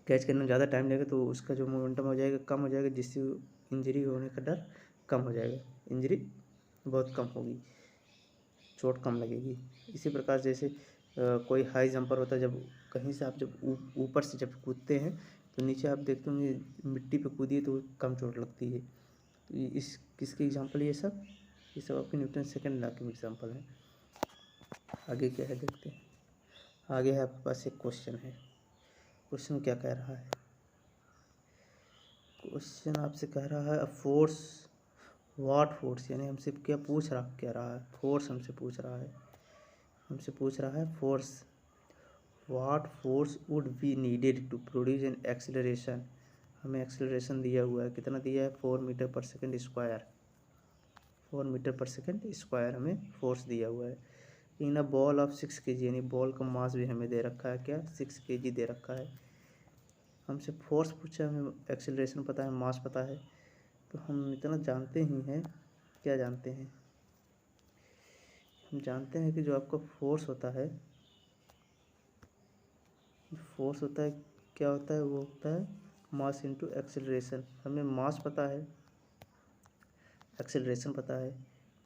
कैच करने में, ज़्यादा टाइम लेगा तो उसका जो मोमेंटम हो जाएगा कम हो जाएगा, जिससे इंजरी होने का डर कम हो जाएगा, इंजरी बहुत कम होगी, चोट कम लगेगी। इसी प्रकार जैसे कोई हाई जंपर होता है, जब कहीं से आप जब ऊपर से जब कूदते हैं तो नीचे आप देखते होंगे मिट्टी पे कूदिए तो कम चोट लगती है। तो इस किसके एग्जांपल ये सब आपके न्यूटन सेकंड लॉ के एग्जांपल हैं। आगे क्या है देखते हैं। आगे है आपके पास एक क्वेश्चन है। क्वेश्चन क्या कह रहा है? क्वेश्चन आपसे कह रहा है फोर्स व्हाट फोर्स, यानी हमसे क्या रहा है? फोर्स हमसे पूछ रहा है force what force would be needed to produce an acceleration. हमें एक्सेलरेशन दिया हुआ है, कितना दिया है? 4 metre per second square. 4 metre per second square हमें फोर्स दिया हुआ है। In a ball of 6 kg, यानी बॉल का मास भी हमें दे रखा है, क्या? 6 kg दे रखा है। हमसे फोर्स पूछा, हमें एक्सेलरेशन पता है, मास पता है, तो हम इतना जानते ही हैं। क्या जानते हैं? हम जानते हैं कि जो आपका फोर्स होता है क्या होता है? वो होता है मास इंटू एक्सेलरेशन। हमें मास पता है, एक्सेलरेशन पता है,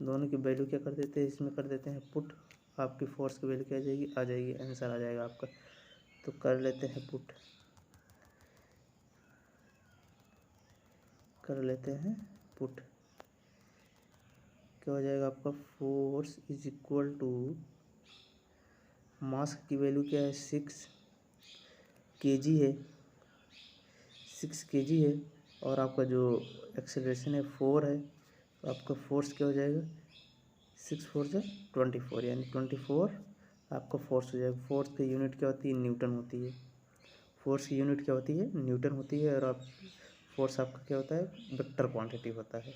दोनों की वैल्यू क्या कर देते हैं? इसमें कर देते हैं पुट। आपकी फोर्स की वैल्यू क्या आ जाएगी? आंसर आ जाएगा आपका। तो कर लेते हैं पुट, क्या हो जाएगा आपका? Force is equal to mass की वैल्यू क्या है? 6 kg है, 6 kg है, और आपका जो एक्सेलरेशन है 4 है, तो आपका फोर्स क्या हो जाएगा? 6 4 जा 24, यानी 24 आपका फोर्स हो जाएगा। फोर्स की यूनिट क्या होती है? न्यूटन होती है। फोर्स की यूनिट क्या होती है? न्यूटन होती है। और आप फोर्स आपका क्या होता है? वेक्टर क्वांटिटी होता है।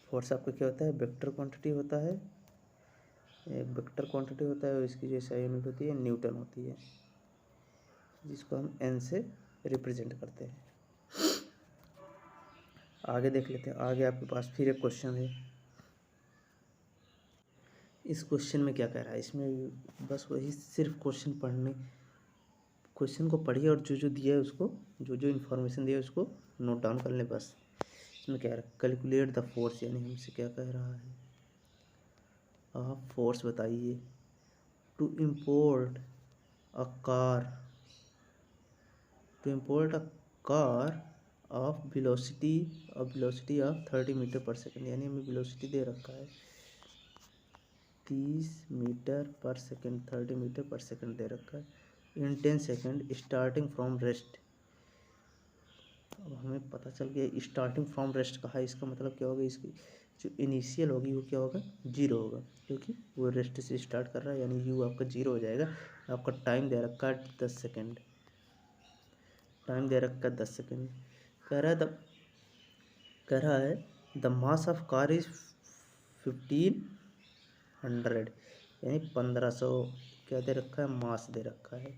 फोर्स आपका क्या होता है? वेक्टर क्वांटिटी होता है। एक वेक्टर क्वांटिटी होता है और इसकी जो SI यूनिट होती है न्यूटन होती है, जिसको हम N से रिप्रेजेंट करते हैं। आगे देख लेते हैं। आगे आपके पास फिर एक क्वेश्चन है। इस क्वेश्चन में क्या कह रहा है? इसमें बस वही सिर्फ क्वेश्चन को पढ़िए और जो जो दिया है उसको, जो इन्फॉर्मेशन दिया है उसको नोट डाउन कर लें बस। इसमें क्या है? कैलकुलेट द फोर्स, यानी हमसे क्या कह रहा है? आप फोर्स बताइए। To import a car of velocity of 30 metre per second, यानी हमें वेलोसिटी दे रखा है 30 metre per second, 30 metre per second दे रखा है in 10 second starting from rest. अब हमें पता चल गया स्टार्टिंग फ्रॉम रेस्ट कहा है, इसका मतलब क्या होगा? इसकी जो इनिशियल होगी वो क्या होगा? 0 होगा, क्योंकि वो रेस्ट से स्टार्ट कर रहा है, यानी यू आपका 0 हो जाएगा। आपका टाइम दे रखा है 10 सेकेंड, टाइम दे रखा है 10 सेकेंड। कह रहा है the mass of car is 1500, यानी 1500 क्या दे रखा है? मास दे रखा है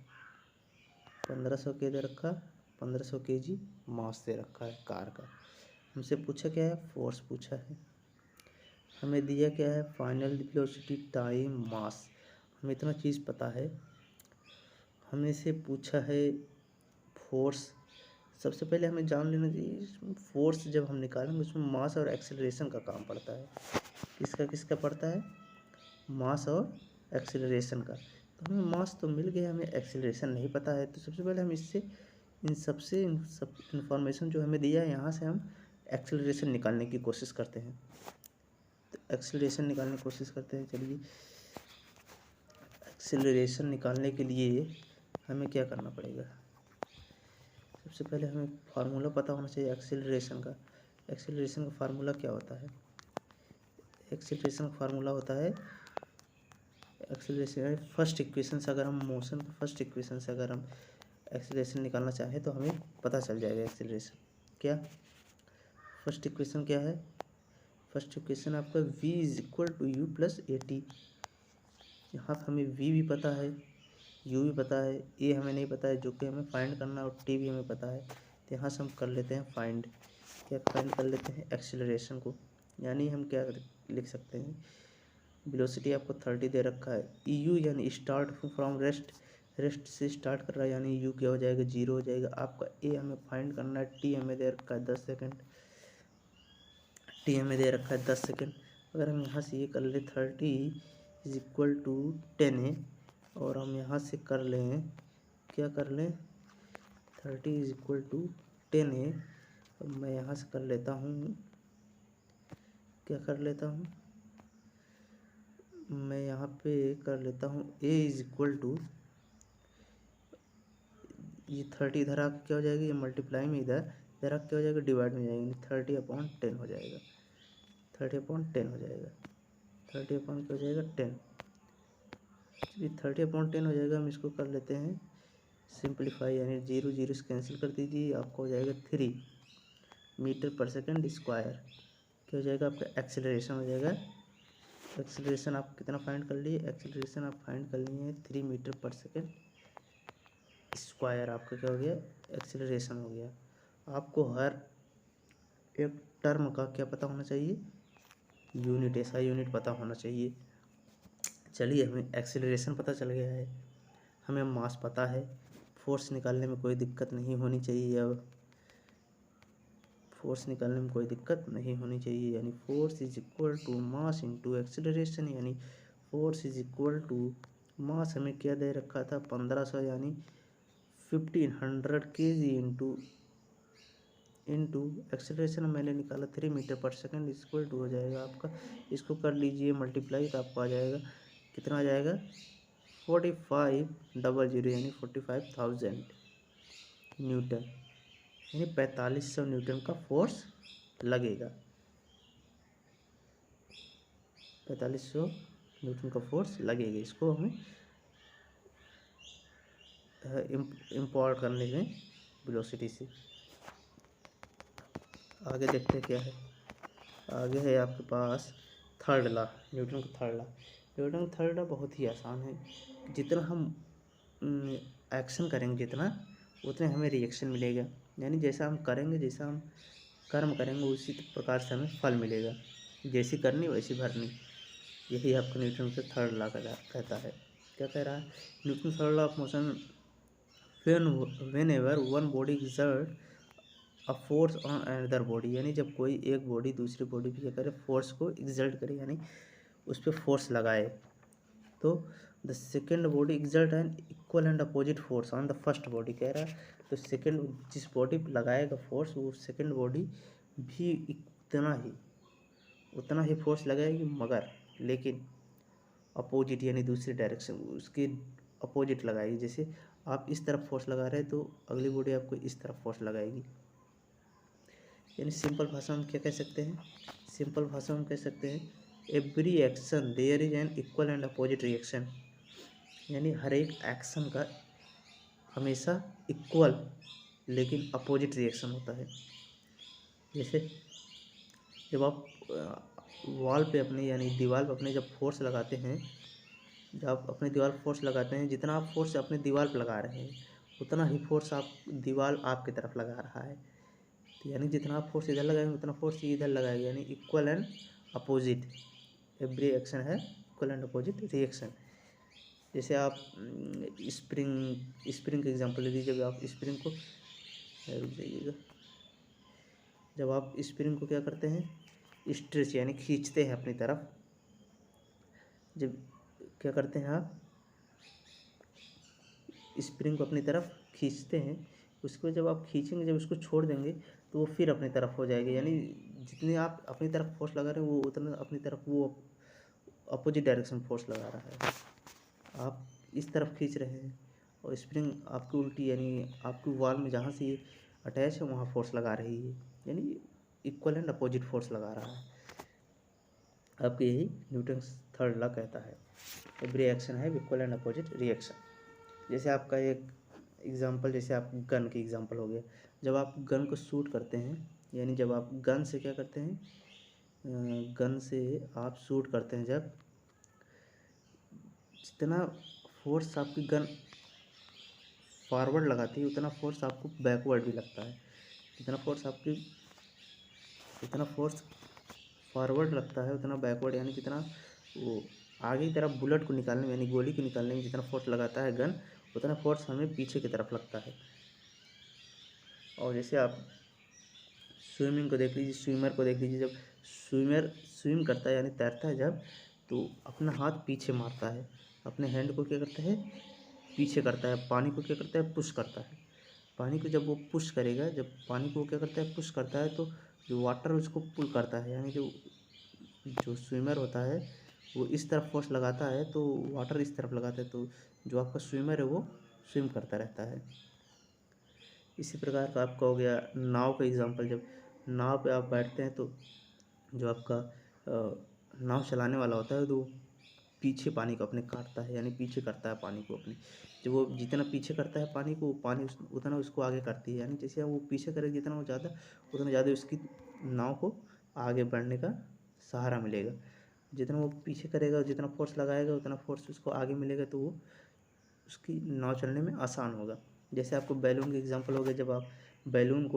1500। क्या दे रखा है? 1500 kg मास दे रखा है कार का। हमसे पूछा क्या है? फोर्स पूछा है। हमें दिया क्या है? फाइनल वेलोसिटी, टाइम, मास। हमें इतना चीज़ पता है। हमने से पूछा है फोर्स। सबसे पहले हमें जान लेना चाहिए फोर्स जब हम निकालेंगे उसमें मास और एक्सेलरेशन का काम पड़ता है। किसका पड़ता है? मास और एक्सेलरेशन का। तो हमें मास तो मिल गया, हमें एक्सेलरेशन नहीं पता है। तो सबसे पहले हम इन सब इन्फॉर्मेशन जो हमें दिया है यहाँ से हम एक्सेलरेशन निकालने की कोशिश करते हैं। तो एक्सेलरेशन निकालने की कोशिश करते हैं। चलिए, एक्सेलरेशन निकालने के लिए हमें क्या करना पड़ेगा? सबसे पहले हमें फार्मूला पता होना चाहिए एक्सेलरेशन का। एक्सेलरेशन का फार्मूला क्या होता है? एक्सेलरेशन का फार्मूला होता है एक्सेलरेशन फर्स्ट इक्वेशन से, अगर हम मोशन फर्स्ट इक्वेशन से अगर हम एक्सेलरेशन निकालना चाहें तो हमें पता चल जाएगा एक्सेलरेशन क्या। फर्स्ट इक्वेशन क्या है? फर्स्ट इक्वेशन आपका v is equal to U plus A T. यहाँ पर हमें v भी पता है, u भी पता है, a हमें नहीं पता है जो कि हमें फाइंड करना है, और t भी हमें पता है। तो यहाँ से हम कर लेते हैं फाइंड कर लेते हैं एक्सेलरेशन को। यानी हम क्या लिख सकते हैं? वेलोसिटी आपको 30 दे रखा है, यू यानी स्टार्ट फ्रॉम रेस्ट से स्टार्ट कर रहा है, यानी यू क्या हो जाएगा? 0 हो जाएगा। आपका ए हमें फाइंड करना है, टी हमें दे रखा है 10 सेकेंड, टी हमें दे रखा है 10 सेकेंड। अगर हम यहाँ से ये कर ले 30 इज इक्वल टू 10 है, और हम यहाँ से कर लें, क्या कर लें, 30 = 10 है। अब मैं यहाँ से कर लेता हूँ, क्या कर लेता हूँ, मैं यहाँ पे कर लेता हूँ a = ये 30 इधर आके क्या हो जाएगी, ये मल्टीप्लाई में इधर आके क्या हो जाएगा, डिवाइड में जाएगी, 30/10 हो जाएगा, 30/10 हो जाएगा, 30 क्या हो जाएगा 10। चलिए 30/10 हो जाएगा। हम इसको कर लेते हैं सिंप्लीफाई, यानी 0 0 से कैंसिल कर दीजिए, आपको हो जाएगा 3 मीटर/सेकंड स्क्वायर। क्या हो जाएगा आपका एक्सेलरेशन हो जाएगा। एक्सेलरेशन आप कितना फाइंड कर लिए, एक्सेलरेशन आप फाइंड कर लिए हैं 3 मीटर/सेकंड स्क्वायर। आपका क्या हो गया, एक्सेलरेशन हो गया। आपको हर एक टर्म का क्या पता होना चाहिए, यूनिट, ऐसा यूनिट पता होना चाहिए। चलिए हमें एक्सेलरेशन पता चल गया है, हमें मास पता है, फोर्स निकालने में कोई दिक्कत नहीं होनी चाहिए। अब फोर्स निकालने में कोई दिक्कत नहीं होनी चाहिए, यानी फोर्स = मास इंटू एक्सेलरेशन, यानी फोर्स = मास हमें क्या दे रखा था 1500, यानी 1500 kg इंटू एक्सेलरेशन मैंने निकाला 3 मीटर/सेकंड = हो जाएगा आपका, इसको कर लीजिए मल्टीप्लाई, तो आपको आ जाएगा, कितना आ जाएगा 4500, यानी 45,000 न्यूटन, यानी 4500 न्यूटन का फोर्स लगेगा, 4500 न्यूटन का फोर्स लगेगा। इसको हमें इम्पोर्ट करने में वेलोसिटी से। आगे देखते हैं क्या है, आगे है आपके पास थर्ड लॉ, न्यूटन का थर्ड लॉ। न्यूटन का थर्ड लॉ बहुत ही आसान है, जितना हम एक्शन करेंगे जितना, उतने हमें रिएक्शन मिलेगा, यानी जैसा हम करेंगे, जैसा हम कर्म करेंगे उसी प्रकार से हमें फल मिलेगा, जैसी करनी वैसी भरनी। यही आपका न्यूटन का थर्ड लॉ कहता है। क्या कह रहा है, Newton third law of motion, whenever one body exert a force on another body, यानी जब कोई एक बॉडी दूसरी बॉडी पे क्या करे, फोर्स को एक्सर्ट करे, यानी उस पर फोर्स लगाए, तो the second body exert an equal and opposite force on the first body. कह रहा है तो सेकेंड जिस बॉडी पे लगाएगा फोर्स, वो सेकेंड बॉडी भी उतना ही फोर्स लगाएगी, मगर लेकिन अपोजिट, यानी दूसरी डायरेक्शन, उसके अपोजिट लगाएगी। जैसे आप इस तरफ फोर्स लगा रहे हैं तो अगली बॉडी आपको इस तरफ फोर्स लगाएगी। यानी सिंपल भाषा में क्या कह सकते हैं, सिंपल भाषा में कह सकते हैं every action there is an equal and opposite reaction, यानी हर एक एक्शन का हमेशा इक्वल लेकिन अपोजिट रिएक्शन होता है। जैसे जब आप वॉल पे अपने, यानी दीवार पे अपने जब फोर्स लगाते हैं, जब आप अपने दीवार पर फोर्स लगाते हैं, जितना आप फोर्स अपने दीवार पर लगा रहे हैं उतना ही फोर्स आप दीवार आपकी तरफ लगा रहा है। तो यानी जितना आप फोर्स इधर लगाएंगे उतना फोर्स इधर लगाएगा, यानी equal and opposite. Every action है इक्वल एंड अपोजिट रिएक्शन। जैसे आप स्प्रिंग का एग्जांपल ले लीजिए। जब आप स्प्रिंग को, रुक जाइएगा, जब आप स्प्रिंग को क्या करते हैं, स्ट्रेच यानी खींचते हैं अपनी तरफ, जब क्या करते हैं आप स्प्रिंग को अपनी तरफ खींचते हैं, उसको जब आप खींचेंगे, जब उसको छोड़ देंगे तो वो फिर अपनी तरफ हो जाएगी, यानी जितने आप अपनी तरफ फोर्स लगा रहे हैं वो उतना अपनी तरफ वो अपोजिट डायरेक्शन फोर्स लगा रहा है। आप इस तरफ खींच रहे हैं और स्प्रिंग आपकी उल्टी, यानी आपकी वॉल में जहाँ से ये अटैच है वहाँ फोर्स लगा रही है, यानी इक्वल एंड अपोजिट फोर्स लगा रहा है। आपको यही न्यूटन थर्ड लॉ कहता है, एवरी एक्शन है इक्वल एंड अपोजिट रिएक्शन। जैसे आपका एक एग्जांपल, जैसे आप गन की एग्जांपल हो गया, जब आप गन को शूट करते हैं, यानी जब आप गन से क्या करते हैं, गन से आप शूट करते हैं, जब जितना फोर्स आपकी गन फॉरवर्ड लगाती है उतना फोर्स आपको बैकवर्ड भी लगता है, जितना फोर्स फॉरवर्ड लगता है उतना बैकवर्ड, यानी जितना वो आगे की तरफ बुलेट को निकालने में, यानी गोली को निकालने में जितना फोर्स लगाता है गन, उतना फोर्स हमें पीछे की तरफ लगता है। और जैसे आप स्विमिंग को देख लीजिए, स्विमर को देख लीजिए, जब स्विमर स्विम करता है यानी तैरता है जब, तो अपना हाथ पीछे मारता है, अपने हैंड को क्या करता है, पीछे करता है, पानी को क्या करता है, पुश करता है। पानी को जब वो पुश करेगा, जब पानी को क्या करता है, पुश करता है, तो जो वाटर उसको पुल करता है, यानी जो जो स्विमर होता है वो इस तरफ फोर्स लगाता है तो वाटर इस तरफ लगाता है, तो जो आपका स्विमर है वो स्विम करता रहता है। इसी प्रकार का आपका हो गया नाव का एग्जांपल। जब नाव पे आप बैठते हैं तो जो आपका नाव चलाने वाला होता है तो पीछे पानी को अपने काटता है, यानी पीछे करता है पानी को अपने। जब वो जितना पीछे करता है पानी को, पानी उतना उसको आगे करती है, यानी जैसे वो पीछे करेगा जितना वो ज़्यादा, उतना ज़्यादा उसकी नाव को आगे बढ़ने का सहारा मिलेगा। जितना वो पीछे करेगा, जितना फोर्स लगाएगा, उतना फोर्स उसको आगे मिलेगा, तो वो उसकी नाव चलने में आसान होगा। जैसे आपको बैलून का एग्जांपल हो गया। जब आप बैलून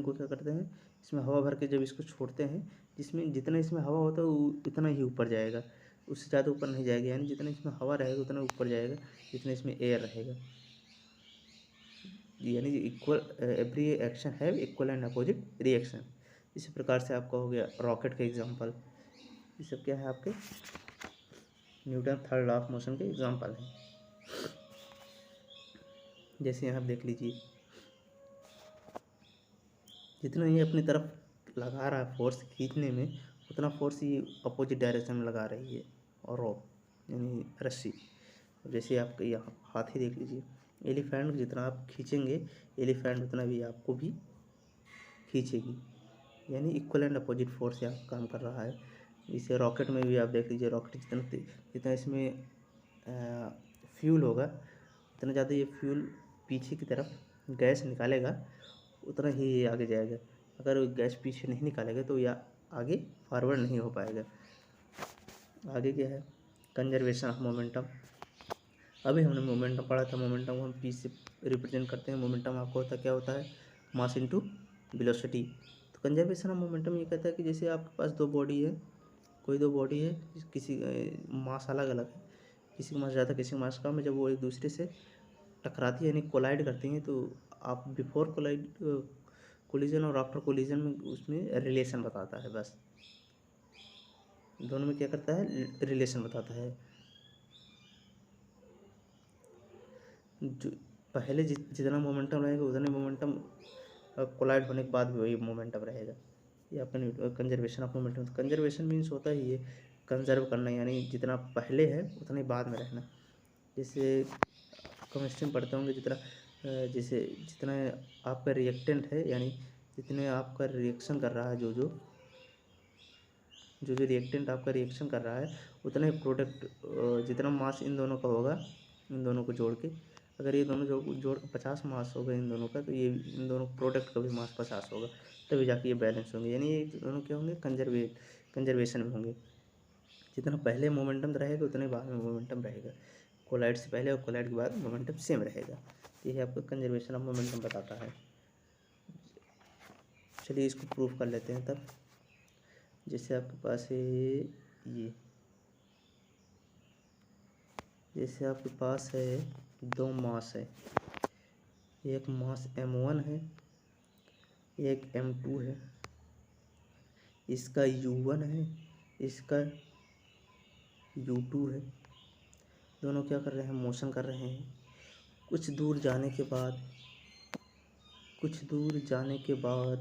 को क्या करते हैं, इसमें हवा भर के जब इसको छोड़ते हैं, जिसमें जितना इसमें हवा होता है वो उतना ही ऊपर जाएगा, उससे ज़्यादा ऊपर नहीं जाएगा, यानी जितना इसमें हवा रहेगा उतना ऊपर जाएगा जितना इसमें एयर रहेगा। यानी equal, every action have equal and opposite reaction. इसी प्रकार से आपका हो गया रॉकेट का एग्जांपल। ये सब क्या है, आपके Newton third law of motion के एग्जांपल हैं। जैसे यहाँ देख लीजिए, जितना ये अपनी तरफ लगा रहा है फोर्स खींचने में, उतना फोर्स ये अपोजिट डायरेक्शन में लगा रही है, और रोप यानी रस्सी। जैसे आपका यहाँ हाथी देख लीजिए, एलिफेंट जितना आप खींचेंगे, एलिफेंट उतना भी आपको भी खींचेगी, यानी इक्वल एंड अपोजिट फोर्स यहाँ काम कर रहा है। इसे रॉकेट में भी आप देख लीजिए, रॉकेट जितना इसमें फ्यूल होगा, उतना ज़्यादा ये फ्यूल पीछे की तरफ गैस निकालेगा, उतना ही ये आगे जाएगा। अगर गैस पीछे नहीं निकालेगा तो यह आगे फॉरवर्ड नहीं हो पाएगा। आगे क्या है, कंजर्वेशन ऑफ मोमेंटम। अभी हमने मोमेंटम पढ़ा था, मोमेंटम को हम पी से रिप्रेजेंट करते हैं। मोमेंटम आपको क्या होता है, मास इनटू वेलोसिटी। तो कंजर्वेशन ऑफ मोमेंटम ये कहता है कि जैसे आपके पास दो बॉडी है, कोई दो बॉडी है, किसी मास अलग अलग है, किसी का मास ज़्यादा किसी का मास कम है, जब वो एक दूसरे से टकराती है यानी कोलाइड करती हैं, तो आप बिफोर कोलिजन और आफ्टर कोलिजन में उसमें रिलेशन बताता है। बस दोनों में क्या करता है, रिलेशन बताता है। जो पहले जितना मोमेंटम रहेगा उतने मोमेंटम कोलाइड होने के बाद भी वही मोमेंटम रहेगा। ये आपका conservation of momentum. Conservation means होता ही है कंजर्व करना, यानी जितना पहले है उतना ही बाद में रहना। जैसे केमिस्ट्री में पढ़ते होंगे, जैसे जितना आपका रिएक्टेंट है, यानी जितने आपका रिएक्शन कर रहा है, जो रिएक्टेंट आपका रिएक्शन कर रहा है, उतना ही प्रोडक्ट, जितना मास इन दोनों का होगा, इन दोनों को जोड़ के, अगर ये दोनों जोड़ के 50 मास होगा इन दोनों का, तो ये इन दोनों प्रोडक्ट का भी मास 50 होगा, तभी जाके ये बैलेंस होंगे, यानी ये दोनों क्या होंगे, कंजर्वेशन में होंगे। जितना पहले मोमेंटम रहेगा उतना ही बाद में मोमेंटम रहेगा। कोलाइड से पहले और कोलाइड के बाद मोमेंटम सेम रहेगा। यही आपको कंजर्वेशन ऑफ मोमेंटम बताता है। चलिए इसको प्रूफ कर लेते हैं तब। जैसे आपके पास है ये, जैसे आपके पास है दो मास है, एक मास m1 है, एक m2 है, इसका u1 है, इसका u2 है। दोनों क्या कर रहे हैं, मोशन कर रहे हैं। कुछ दूर जाने के बाद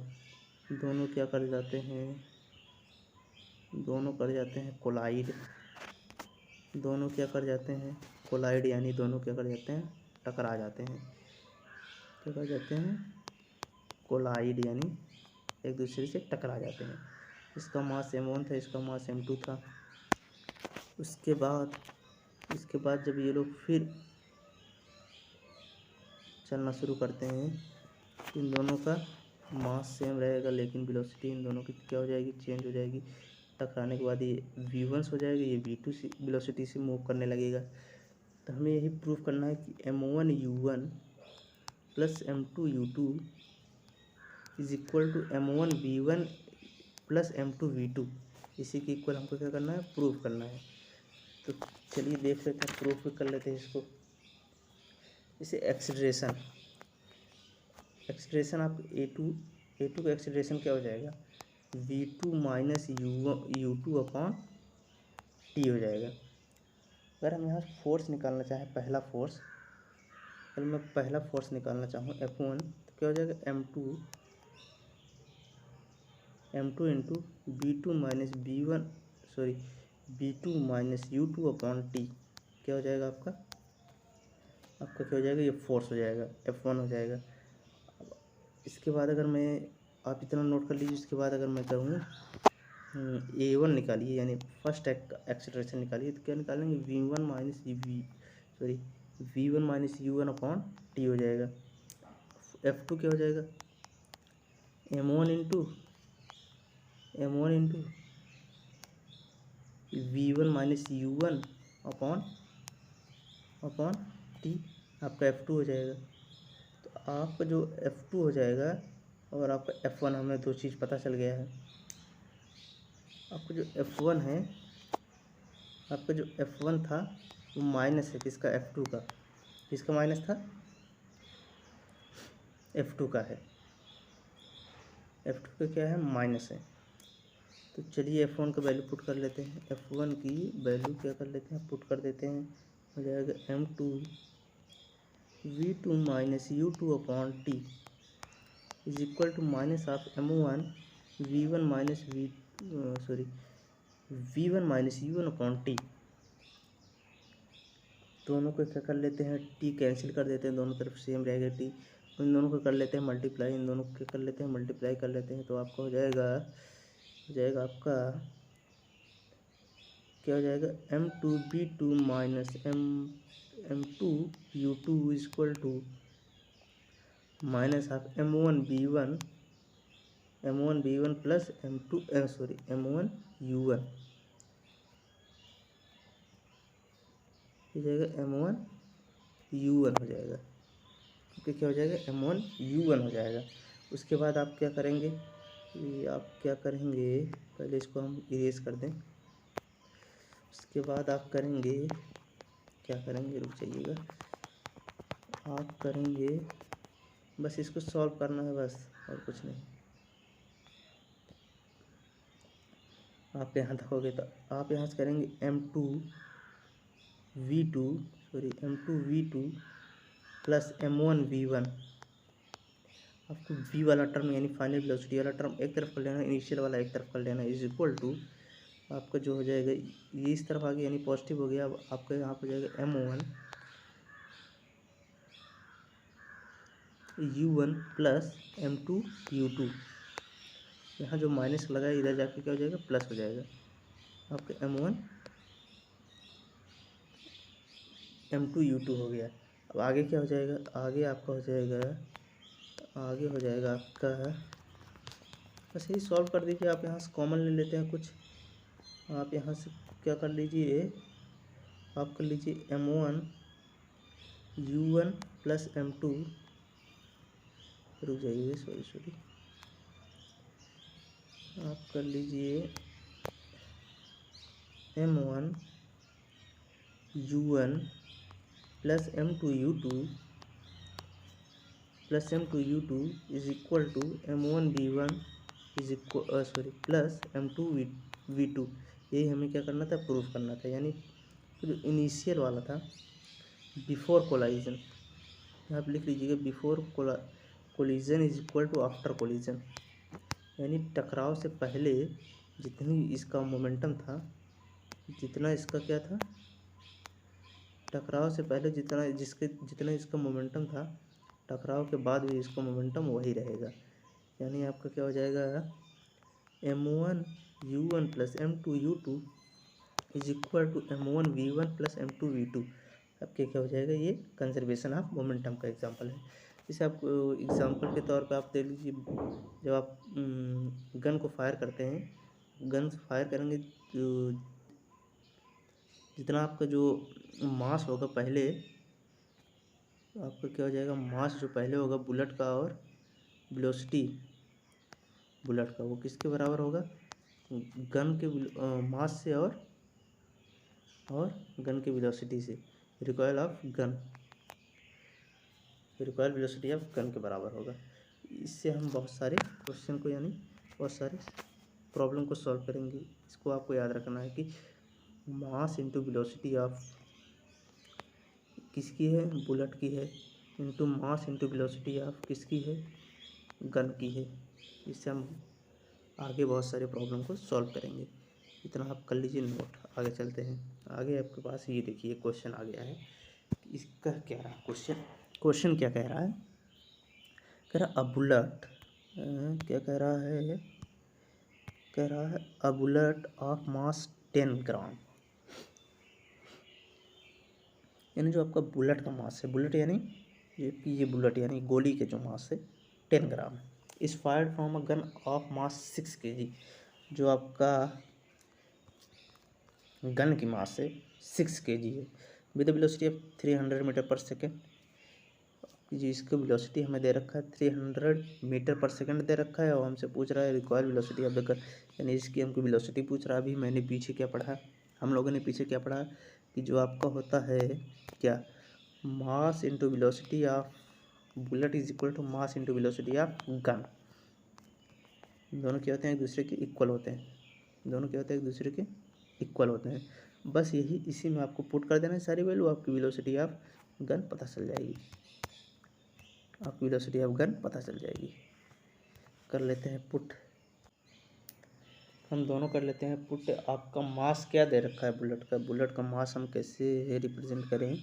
दोनों क्या कर जाते हैं, दोनों कर जाते हैं कोलाइड। दोनों क्या कर जाते हैं, कोलाइड, यानी दोनों क्या कर जाते हैं, टकरा जाते हैं। क्या कर जाते हैं, कोलाइड, यानी एक दूसरे से टकरा जाते हैं। इसका मास m1 था, इसका मास m2 था। इसके बाद जब ये लोग फिर चलना शुरू करते हैं, इन दोनों का मास सेम रहेगा, लेकिन वेलोसिटी इन दोनों की क्या हो जाएगी, चेंज हो जाएगी। टकराने के बाद ये v1 हो जाएगा, ये v2 से वेलोसिटी से मूव करने लगेगा। तो हमें यही प्रूफ करना है कि m1 u1 plus m2 u2 is equal to m1 v1 plus m2 v2। इसी के इक्वल हमको क्या करना है, प्रूफ करना है। तो चलिए देख लेते हैं, प्रूफ कर लेते हैं इसको। जैसे एक्सीलरेशन आप a2 का एक्सीलरेशन क्या हो जाएगा, v2 minus u2 upon t हो जाएगा। अगर हम यहाँ फोर्स निकालना चाहें, पहला फोर्स, अगर मैं पहला फोर्स निकालना चाहूँ F1, तो क्या हो जाएगा M2 into B2 minus B1, sorry B2 minus U2 upon T। क्या हो जाएगा आपका क्या हो जाएगा, ये फोर्स हो जाएगा, F1 हो जाएगा। इसके बाद अगर मैं, आप इतना नोट कर लीजिए, इसके बाद अगर मैं कहूँ A1 निकालिए, यानी फर्स्ट एक्सेलरेशन निकालिए, तो क्या निकालेंगे V1 minus V1 minus U1 upon T हो जाएगा। F2 क्या हो जाएगा M1 into V1 minus U1 upon T, आपका F2 हो जाएगा। तो आपका जो F2 हो जाएगा और आपका F1, हमें दो चीज़ पता चल गया है। आपका जो F1 है, आपका जो F1 था वो माइनस है किसका, F2 का। किसका माइनस था, F2 का है। F2 का क्या है, माइनस है। तो चलिए F1 का वैल्यू पुट कर लेते हैं। F1 की वैल्यू क्या कर लेते हैं, पुट कर देते हैं। हो जाएगा M2 V2 minus U2 upon T is equal to minus of M1 V1 minus V1 minus U1 upon T। दोनों को क्या कर लेते हैं, T कैंसिल कर देते हैं, दोनों तरफ सेम रहेगा T। इन दोनों को कर लेते हैं मल्टीप्लाई, इन दोनों को कर लेते हैं मल्टीप्लाई कर लेते हैं। तो आपका हो जाएगा आपका क्या हो जाएगा M2 B2 minus M2 U2 equal to minus of M1 B1 plus M1 U1 हो जाएगा M1 U1 हो जाएगा। ओके, क्या हो जाएगा M1 U1 हो जाएगा। उसके बाद आप क्या करेंगे, पहले इसको हम इरेज कर दें। उसके बाद आप करेंगे, क्या करेंगे, रुक जाइएगा, आप करेंगे बस इसको सॉल्व करना है बस, और कुछ नहीं। आप यहाँ तक हो गए तो आप यहाँ से करेंगे M2 V2 plus M1 V1। आपको V वाला टर्म यानी फाइनल वेलोसिटी वाला टर्म एक तरफ कर लेना, इनिशियल वाला एक तरफ कर लेना, इज इक्वल टू आपका जो हो जाएगा, ये इस तरफ आ गया यानी पॉजिटिव हो गया। अब आपका यहाँ पर जाएगा M1 U1 plus M2 U2। यहाँ जो माइनस लगा है इधर जाके क्या हो जाएगा, प्लस हो जाएगा। आपका M2 U2 हो गया। अब आगे क्या हो जाएगा, आगे आपका हो जाएगा आपका, बस यही सॉल्व कर दीजिए। आप यहाँ से कॉमन ले लेते हैं कुछ, आप यहाँ से क्या कर लीजिए, आप कर लीजिए M1 U1 प्लस M2, रुक जाइए सॉरी, आप कर लीजिए M1 U1 plus M2 U2 is equal to M1 B1 is equal plus M2 V2। यही हमें क्या करना था, प्रूफ करना था। यानी जो इनिशियल वाला था बिफोर कोलाइजन, आप लिख लीजिएगा before collision is equal to after collision. यानी टकराव से पहले जितनी इसका मोमेंटम था, जितना इसका क्या था, टकराव से पहले जितना इसका मोमेंटम था, टकराव के बाद भी इसका मोमेंटम वही रहेगा। यानी आपका क्या हो जाएगा M1 U1 plus M2 U2 is equal to M1 V1 plus M2 V2। आपके क्या हो जाएगा, ये कंजर्वेशन ऑफ मोमेंटम का एग्जांपल है। इसे आप एग्जांपल के तौर पे आप देख लीजिए, जब आप गन को फायर करते हैं, गन से फायर करेंगे तो जितना आपका जो मास होगा पहले, आपका क्या हो जाएगा, मास जो पहले होगा बुलेट का और वेलोसिटी बुलेट का, वो किसके बराबर होगा, गन के मास से और गन की वेलोसिटी से, रिकॉयल वेलोसिटी ऑफ गन के बराबर होगा। इससे हम बहुत सारे क्वेश्चन को, यानी बहुत सारे प्रॉब्लम को सॉल्व करेंगे। इसको आपको याद रखना है कि मास इंटू वेलोसिटी ऑफ किसकी है, बुलेट की है, into mass into velocity of किसकी है, गन की है। इससे हम आगे बहुत सारे प्रॉब्लम को सॉल्व करेंगे। इतना आप कर लीजिए नोट। आगे चलते हैं। आगे आपके पास ये देखिए क्वेश्चन आ गया है। इसका क्या रहा क्वेश्चन क्या कह रहा है, कह रहा अ बुलेट, क्या कह रहा है, कह रहा है अ बुलेट ऑफ मास 10 ग्राम, यानी जो आपका बुलेट का मास है, बुलेट यानी ये बुलेट यानी गोली के जो मास है 10 ग्राम, इस fired from a gun of mass 6 kg, जो आपका गन की मास है 6 kg है, with velocity of 300 metre per second. जी इसकी वेलोसिटी हमें दे रखा है 300 मीटर पर सेकंड दे रखा है, और हमसे पूछ रहा है require velocity of the gun, यानी इसकी हमको वेलोसिटी पूछ रहा है। अभी मैंने पीछे क्या पढ़ा, हम लोगों ने पीछे क्या पढ़ा कि जो आपका होता है क्या, mass into velocity of bullet is equal to mass into velocity of gun. दोनों क्या होते हैं, एक दूसरे के इक्वल होते हैं, दोनों क्या होते हैं, एक दूसरे के इक्वल होते हैं। बस यही इसी में आपको पुट कर देना है सारी वैल्यू, आपकी वेलोसिटी ऑफ गन पता चल जाएगी, आपकी वेलोसिटी ऑफ गन पता चल जाएगी। कर लेते हैं पुट, हम दोनों कर लेते हैं पुट। आपका मास क्या दे रखा है बुलेट का, बुलेट का मास हम कैसे रिप्रेजेंट करें,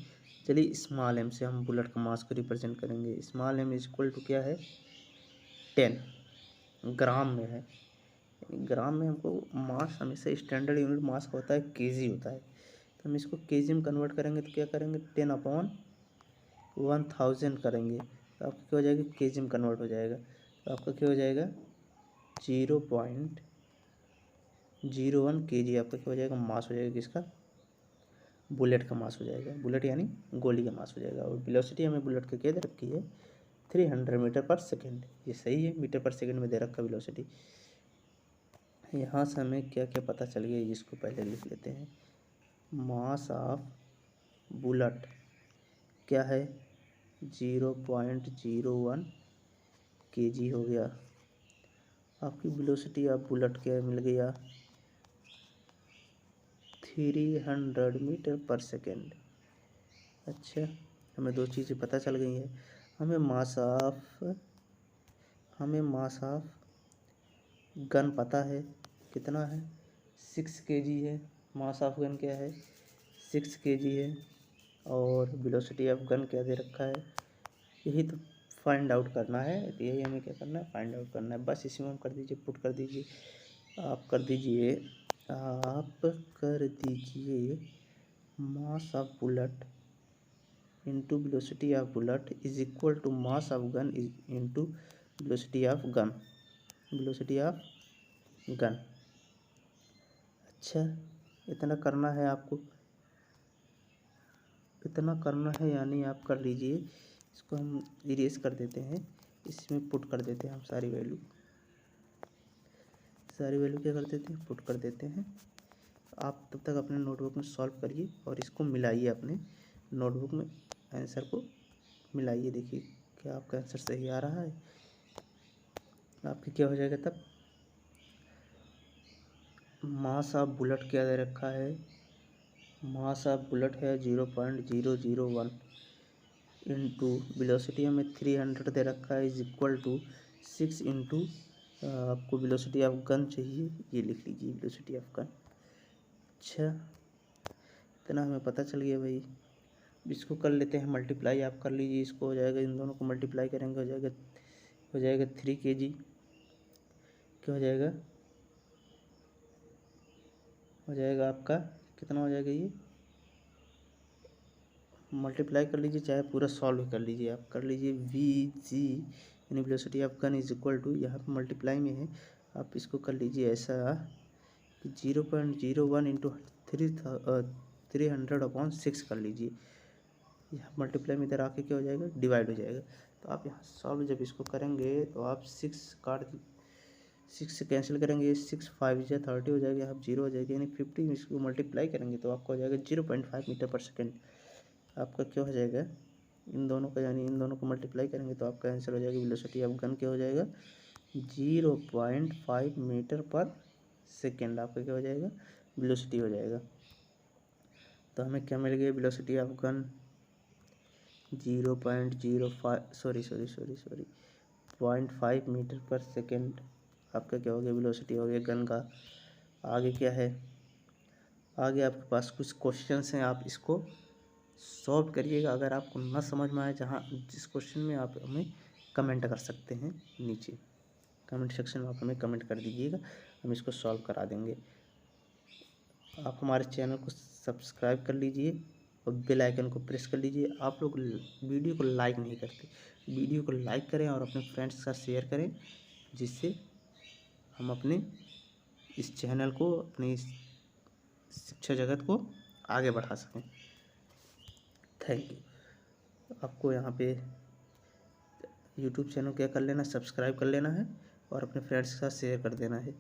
चलिए स्मॉल एम से हम बुलेट का मास को रिप्रेजेंट करेंगे। Small M is equal to क्या है 10 ग्राम में है, ग्राम में हमको मास हमेशा स्टैंडर्ड यूनिट मास का होता है केजी होता है, तो हम इसको केजी में कन्वर्ट करेंगे तो क्या करेंगे 10/1000 करेंगे, तो आपका क्या हो जाएगा केजी में कन्वर्ट हो जाएगा, तो आपका क्या हो जाएगा 0.01 kg आपका क्या हो जाएगा मास हो जाएगा, किसका, बुलेट का मास हो जाएगा, बुलेट यानी गोली का मास हो जाएगा। और वेलोसिटी हमें बुलेट का क्या दे रखी है 300 मीटर पर सेकेंड, ये सही है, मीटर पर सेकेंड में दे रखा वेलोसिटी। यहाँ से हमें क्या क्या पता चल गया, इसको पहले लिख लेते हैं। मास ऑफ बुलेट क्या है 0.01 kg हो गया। आपकी वेलोसिटी ऑफ बुलेट क्या मिल गया 300 मीटर पर सेकेंड। अच्छा, हमें दो चीज़ें पता चल गई हैं, हमें मास ऑफ गन पता है कितना है 6 kg है, मास ऑफ गन क्या है 6 kg है, और वेलोसिटी ऑफ गन क्या दे रखा है, यही तो फाइंड आउट करना है, तो यही हमें क्या करना है फाइंड आउट करना है। बस इसी में हम कर दीजिए पुट कर दीजिए, आप कर दीजिए mass of bullet into velocity of bullet is equal to mass of gun into velocity of gun, velocity of gun. अच्छा, इतना करना है आपको, इतना करना है, यानी आप कर लीजिए, इसको हम इरेज कर देते हैं, इसमें पुट कर देते हैं हम सारी वैल्यू क्या कर देते हैं पुट कर देते हैं। आप तब तक अपने नोटबुक में सॉल्व करिए और इसको मिलाइए, अपने नोटबुक में आंसर को मिलाइए, देखिए क्या आपका आंसर सही आ रहा है। आपके क्या हो जाएगा तब, मास ऑफ बुलेट क्या दे रखा है, मास ऑफ बुलेट है 0.001 इंटू वेलोसिटी हमें 300 दे रखा है, इज इक्वल टू 6 इंटू आपको वेलोसिटी ऑफ गन चाहिए, ये लिख लीजिए वेलोसिटी ऑफ गन। अच्छा, इतना हमें पता चल गया भाई। इसको कर लेते हैं मल्टीप्लाई, आप कर लीजिए, इसको हो जाएगा, इन दोनों को मल्टीप्लाई करेंगे हो जाएगा 3 kg, क्या हो जाएगा आपका कितना हो जाएगा, ये मल्टीप्लाई कर लीजिए, चाहे पूरा सॉल्व कर लीजिए, आप कर लीजिए VG यानी velocity of gun is equal to, यहाँ पर मल्टीप्लाई में है, आप इसको कर लीजिए ऐसा कि 0.01 इंटू 300/6 कर लीजिए, यहाँ मल्टीप्लाई में इधर आके क्या हो जाएगा डिवाइड हो जाएगा। तो आप यहाँ सॉल्व जब इसको करेंगे तो आप 6 से कैंसिल करेंगे, 6 5 या 30 हो जाएगा, आप 0 हो जाएगा, यानी 50 इसको मल्टीप्लाई करेंगे तो आपको हो जाएगा 0.5 मीटर पर सेकेंड। आपका क्या हो जाएगा इन दोनों का, यानी इन दोनों को मल्टीप्लाई करेंगे तो आपका आंसर हो जाएगा वेलोसिटी ऑफ गन क्या हो जाएगा 0.5 मीटर पर सेकेंड, आपका क्या हो जाएगा वेलोसिटी हो जाएगा। तो हमें क्या मिल गया velocity of gun 0.05 sorry 0.5 metre per second आपका क्या हो गया, वेलोसिटी हो गया गन का। आगे क्या है, आगे आपके पास कुछ क्वेश्चंस हैं, आप इसको सॉल्व करिएगा। अगर आपको ना समझ में आए जहाँ जिस क्वेश्चन में, आप हमें कमेंट कर सकते हैं, नीचे कमेंट सेक्शन में आप हमें कमेंट कर दीजिएगा, हम इसको सॉल्व करा देंगे। आप हमारे चैनल को सब्सक्राइब कर लीजिए और बेल आइकन को प्रेस कर लीजिए। आप लोग वीडियो को लाइक नहीं करते, वीडियो को लाइक करें और अपने फ्रेंड्स के साथ शेयर करें, जिससे हम अपने इस चैनल को, अपनी इस शिक्षा जगत को आगे बढ़ा सकें। Thank you. आपको यहाँ पे यूट्यूब चैनल क्या कर लेना, सब्सक्राइब कर लेना है और अपने फ्रेंड्स के साथ शेयर कर देना है।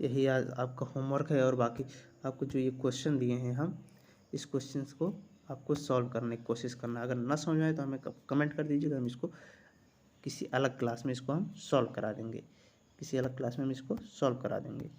यही आज आपका होमवर्क है। और बाकी आपको जो ये क्वेश्चन दिए हैं, हम इस क्वेश्चंस को आपको सॉल्व करने की कोशिश करना है। अगर ना समझ में आए तो हमें कमेंट कर दीजिएगा, हम इसको किसी अलग क्लास में इसको हम सॉल्व करा देंगे, किसी अलग क्लास में हम इसको सॉल्व करा देंगे।